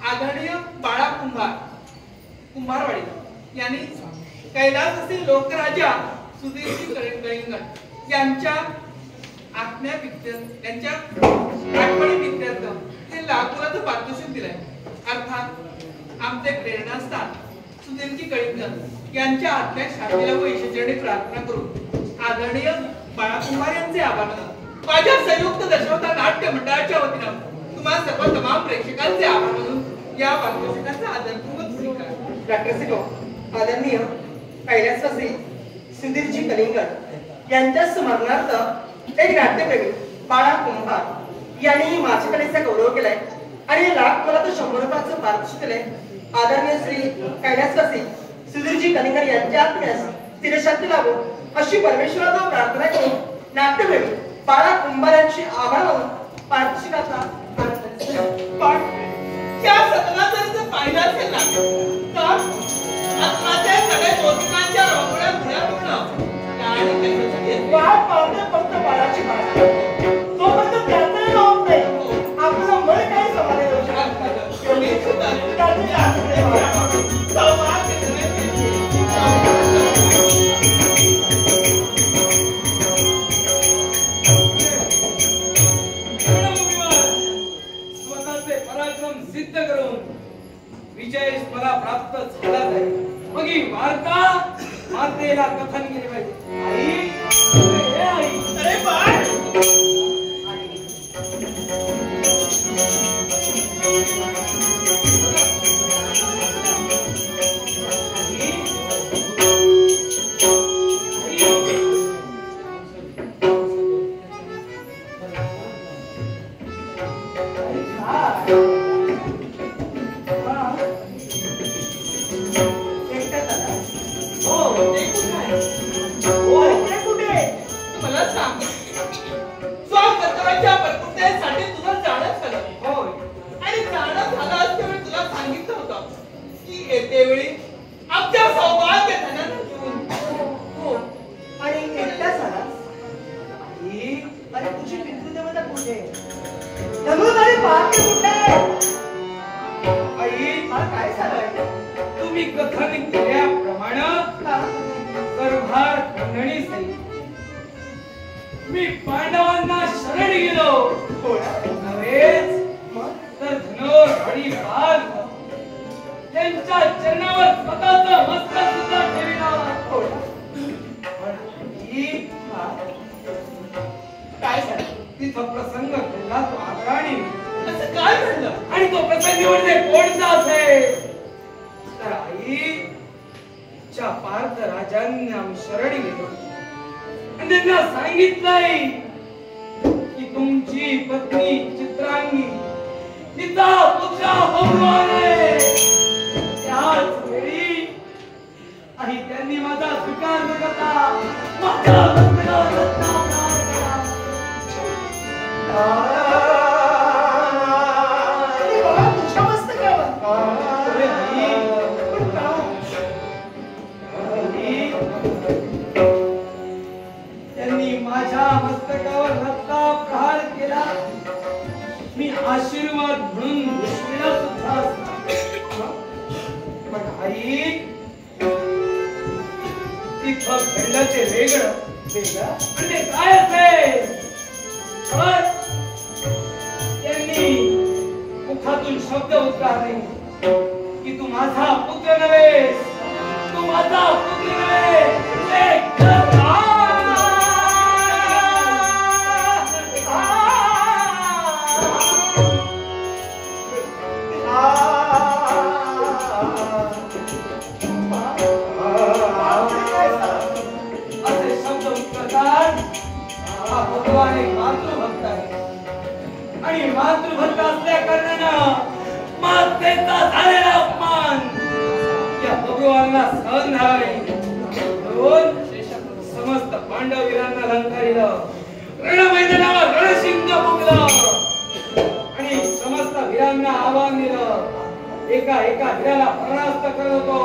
[SPEAKER 4] आदरणीय बाळा कुंभारवाडी यांनी कैलास असे लोकराजा सुधीरजी कलिंगड यांच्या त्यांच्या आठवणीप्रित्यर्थ हे लाखोचं पारितोषिक दिलंय. अर्थात आमचे प्रेरणास्थान सुधीरजी कलिंगड यांच्या आत्म्या शांतीला व ईश्वरचरणी प्रार्थना करून आदरणीय बाळा कुंभार यांचे आभार मानतो. माझ्या संयुक्त दशावतार नाट्य मंडळाच्या वतीनं तुम्हा सर्व तमाम प्रेक्षकांचे आभार मानून या पारितोषिकाचा आदरपूर्वक स्वीकार.
[SPEAKER 5] डॉक्टर सिको आदरणीय कैलासवासी सुधीरजी कलिंगड यांच्या स्मरणार्थ एक नाट्यप्रेमी बाळा कुंभार यांनी माझ्या कलेचा गौरव केलाय आणि लाख मला तर 100 रुपयाचं पारितोषिक दिलंय. आदरणीय श्री कैलासवासी सुधीरजी कलिंगड यांच्या आत्म्यास चिरशांती लाभो अशी परमेश्वराला प्रार्थना करून नाट्यप्रेमी बाळा कुंभार यांची आभार मानून पारितोषिकाचा
[SPEAKER 4] पण त्या सदनाचं पाहिलं असेल ना तर आत्माच्या सगळ्या कौतुकांच्या रोगड्या पुढ्या पूर्ण
[SPEAKER 5] वाट पाहते फक्त बाळाची भाषा तोपर्यंत त्याचंही होत नाही. आपलं मन काही समाधान होऊ शकत
[SPEAKER 2] स्वतःचे पराक्रम सिद्ध करून विजय मला प्राप्त झाला आहे. मग ही वार्ता मातेला कथन केले पाहिजे. आई
[SPEAKER 4] अरे बाळ मला सांग स्वागताच्या प्रकृतीसाठी तुला जाणच झालं होय आणि जाणच झालं असल्यामुळे तुला सांगितलं होतं की येते वेळी आमच्या सौभाग्य धनानं घेऊन
[SPEAKER 5] हो आणि एकटा झाला अरे तुझी पितृदेवता कुठे धनुधारी पाहते कुठे
[SPEAKER 2] आई
[SPEAKER 5] मला काय झालंय
[SPEAKER 2] तुम्ही कथन केल्याप्रमाणे सरभार खंडणी सहित मी पांडवांना शरण गेलो नव्हेच तर धनुर आणि बाल त्यांच्या चरणावर स्वतःचं मस्तक सुद्धा ठेविला.
[SPEAKER 4] काय झालं
[SPEAKER 2] तिथं प्रसंग घडला तो आदराने
[SPEAKER 4] असं काय घडलं
[SPEAKER 2] आणि तो प्रसंग म्हणजे कोणता असेल तर आईच्या पार्थ राजांना आम्ही शरण गेलो आणि त्यांना सांगितलंय की तुमची पत्नी चित्रांगी तिचा पुत्र होणार आहे. त्याच वेळी आणि त्यांनी माझा स्वीकार न करता माझ्या मस्तकावर रत्न प्रहार केला.
[SPEAKER 5] तुझ्या मस्तकावर
[SPEAKER 2] अरे आई,
[SPEAKER 5] पण का
[SPEAKER 2] त्यांनी माझ्या मस्तकावर रत्ना प्रहार केला. मी आशीर्वाद म्हणून घुसलेला सुद्धा असला. पण आई तिथं घडलं ते वेगळं म्हणजे काय असेल तर त्यांनी मुखातून शब्द उच्चारले की तू माझा पुत्र नव्हेस, तू माझा पुत्र नव्हेस. असे शब्द उच्चारतात हा भगवान एक मातृभक्त आहे आणि मातृभक्त असल्या कारणानं मातेचा झालेला अपमान या भगवानाला सहन झाला नाही. म्हणून समस्त पांडववीरांना अलंकारिलं, रणमैदानावर रणशिंग फुंकलं आणि समस्त वीरांना आव्हान दिलं. एका एका वीराला परास्त करत होतो.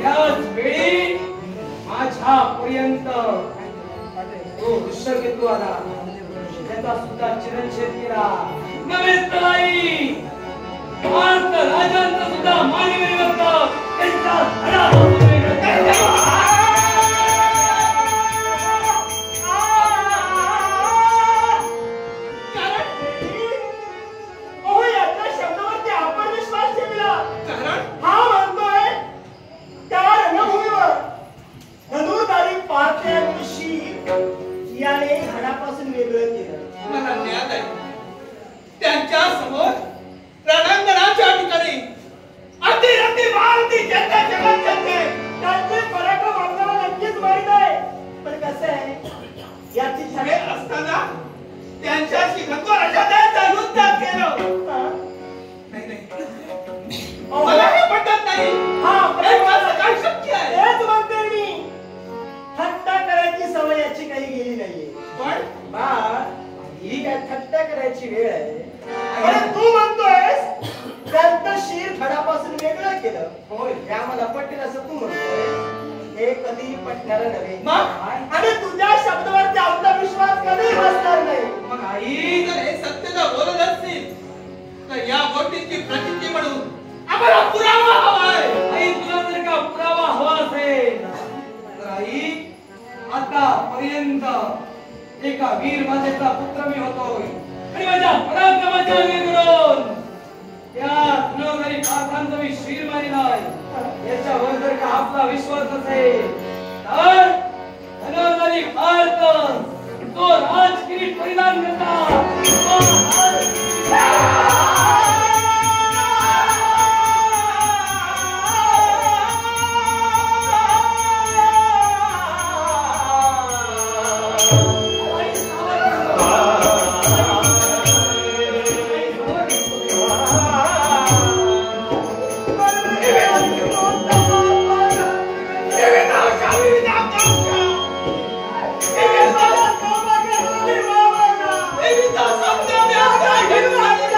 [SPEAKER 2] याच वेळी माझ्या पर्यंत तो विश्वकेतू आला. त्याचा सुद्धा चिरंछेद केला. नव्हेच तर आई भारत राजांचा सुद्धा मानवी वर्ग त्यांचा धडा
[SPEAKER 4] त्यांच्या समोर रणांगणाच्या ठिकाणी अति भारती जनता जगात जनते
[SPEAKER 3] त्यांचे पराक्रम आपल्याला नक्कीच माहित आहे. पण कसं आहे याची
[SPEAKER 4] हे असताना त्यांच्याशी धर्मराजांचं युद्ध केलं. मला हे पटत नाही. हे कसं काय शक्य आहे?
[SPEAKER 3] तेच म्हणते मी. थट्टा करायची सवय याची काही गेली नाहीये.
[SPEAKER 4] पण
[SPEAKER 3] बा ही काय थट्टा करायची वेळ आहे. अरे तू म्हणतोयस कर्तशीर धडापासून वेगळं केलं. होय हे आम्हाला पटेल असं तू म्हणतोय. हे कधी पटणारं नव्हे. आणि तुझ्या शब्दावरती आमचा विश्वास कधी बसणार नाही.
[SPEAKER 2] मग आई
[SPEAKER 4] जर हे सत्यता बोलत असतील तर या गोष्टीची प्रचिती म्हणून आम्हाला पुरावा हवा आहे.
[SPEAKER 2] आई तुला जर का पुरावा हवा असेल तर आई आतापर्यंत एका वीर मातेचा पुत्र मी होतोय आणि माझ्या पराक्रमाच्या वीरून त्या धनवरी पार्थांचा मी शीर मारिलाय. याच्यावर जर का आपला विश्वास असेल तर धनवरी पार्थ तो राजकिरीट परिधान करता.
[SPEAKER 4] देवीचा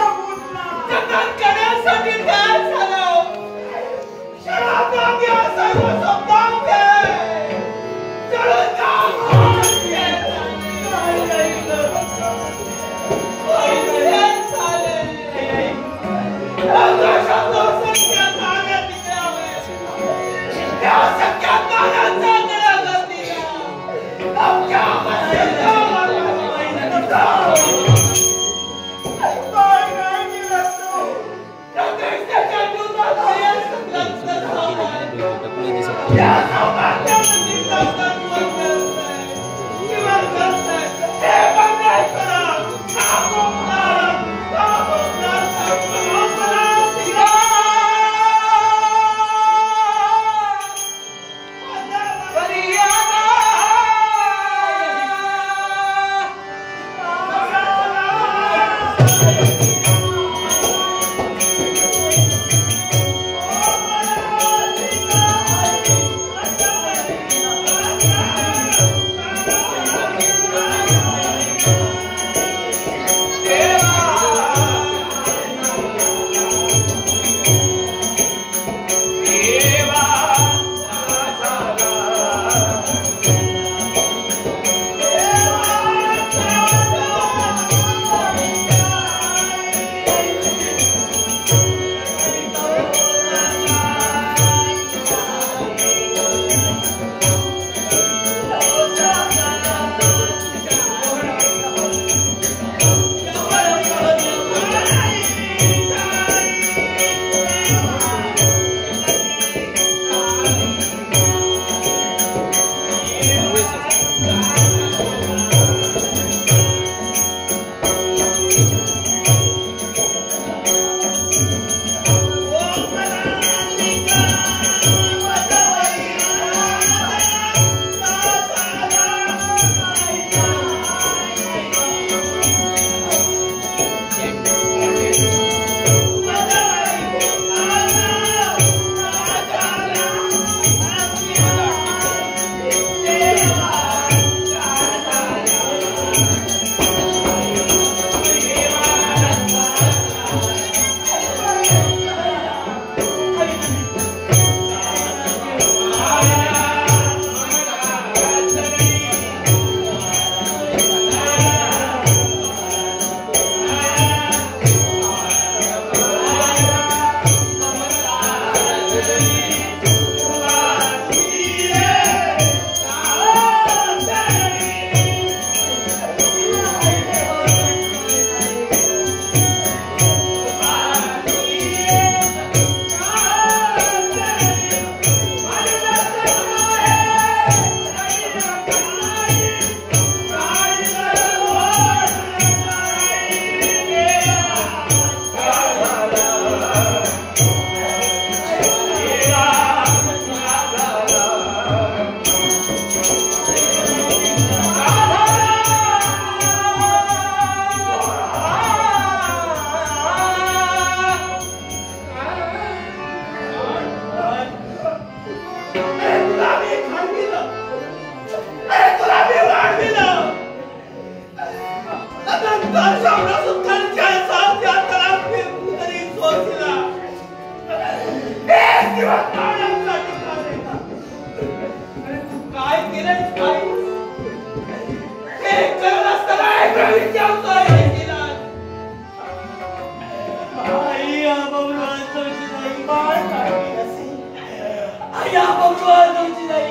[SPEAKER 2] या भगवान तुमची नाही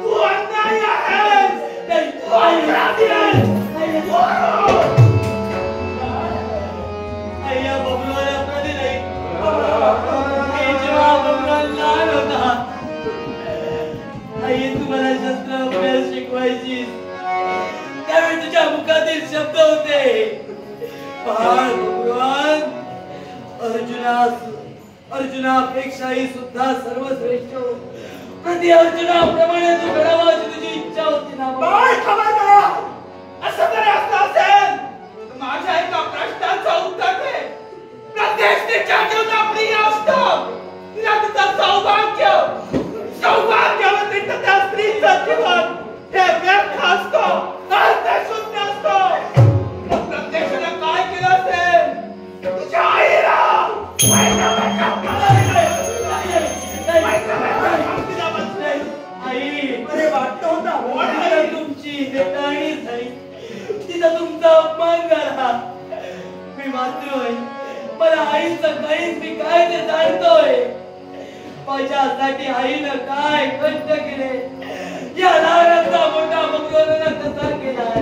[SPEAKER 3] तू अन्याय आहेस.
[SPEAKER 2] नाही, तू अपराधी आहेस. अय्या भगवान अपराधी नाही. मी जेव्हा भगवान लहान होता, आई तुम्हाला शस्त्र अभ्यास शिकवायची, त्यावेळी तुझ्या मुखातील शब्द होते, बाळ भगवान अर्जुनापेक्षाही सुद्धा सर्वश्रेष्ठ हो. प्रति अर्जुनाप्रमाणे तू घडावा अशी तुझी इच्छा होती ना
[SPEAKER 3] बाळ. खबरदार, असं जर असं असेल तर माझ्या एका प्रश्नाचं उत्तर दे. प्रत्येक स्त्रीच्या जीवनात प्रिय असतं, तिला तिचं सौभाग्य व्यतिरिक्त त्या स्त्रीचं जीवन हे व्यर्थ असतं, अर्थशून्य असतं. मग प्रत्यक्षाने काय केलं असेल? तुझ्या आईला
[SPEAKER 2] आई, अरे वाटतं होता तुमची हेटाळणी झाली, तिचा तुमचा अपमान झाला. मी मात्र मला आईचं काहीच, मी काय ते जाणतोय. माझ्यासाठी आईनं काय कष्ट केले, या लहानाचा मोठा भगवानानं कसा केलाय.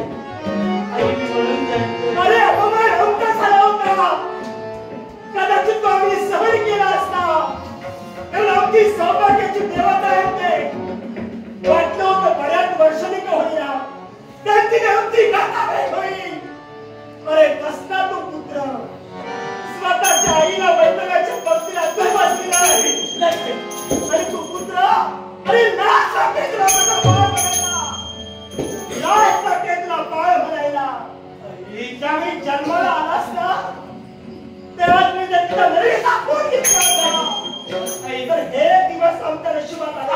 [SPEAKER 2] आई मी म्हणून जाणतो.
[SPEAKER 3] अरे अपमान आमचा झाला होता, कदाचित तो आम्ही सहन केला असता. कारण आमची सौभाग्याची देवता आहे ते. वाटलं होतं बऱ्याच वर्षांनी का होईना त्यांची आमची गाथा भेट होईल. अरे कसला तो पुत्र स्वतःच्या आईला वैतव्याच्या पत्नीला दुर्वासलेला आहे. आणि तो पुत्र अरे नाच वाटेतला माझा बाळ म्हणायला, नाच वाटेतला बाळ म्हणायला. ज्यावेळी जन्माला आलास ना तेव्हाच मी त्यांचा नवीचा फोन घेतला होता. तर हे दिवस आमच्या नशिबात आले.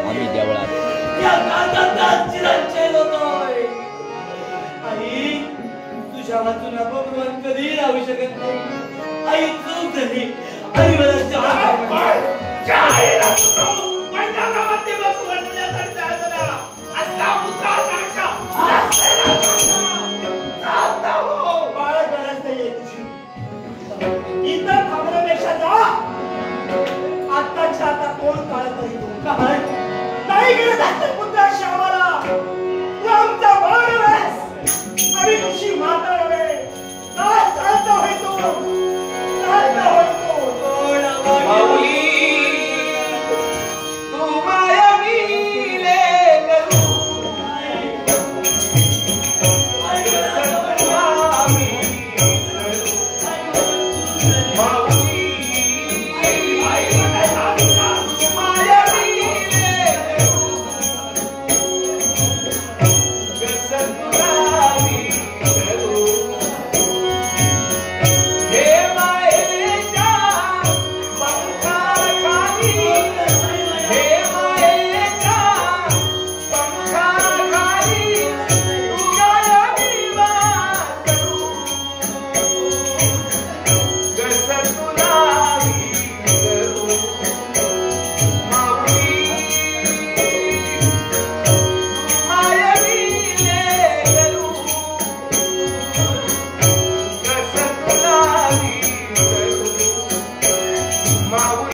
[SPEAKER 6] आम्ही देवळात
[SPEAKER 2] या काळात चिरंजीव होतोय. आई, तुझ्या वाचून भगवान कधी राहू शकत नाही. आई चूक झाली. आई मला
[SPEAKER 3] बाळा गरज नाहीये तुझी. इथं थांबण्यापेक्षा जा. आत्ताच्या आता कोण काळ करीतो काय नाही गरज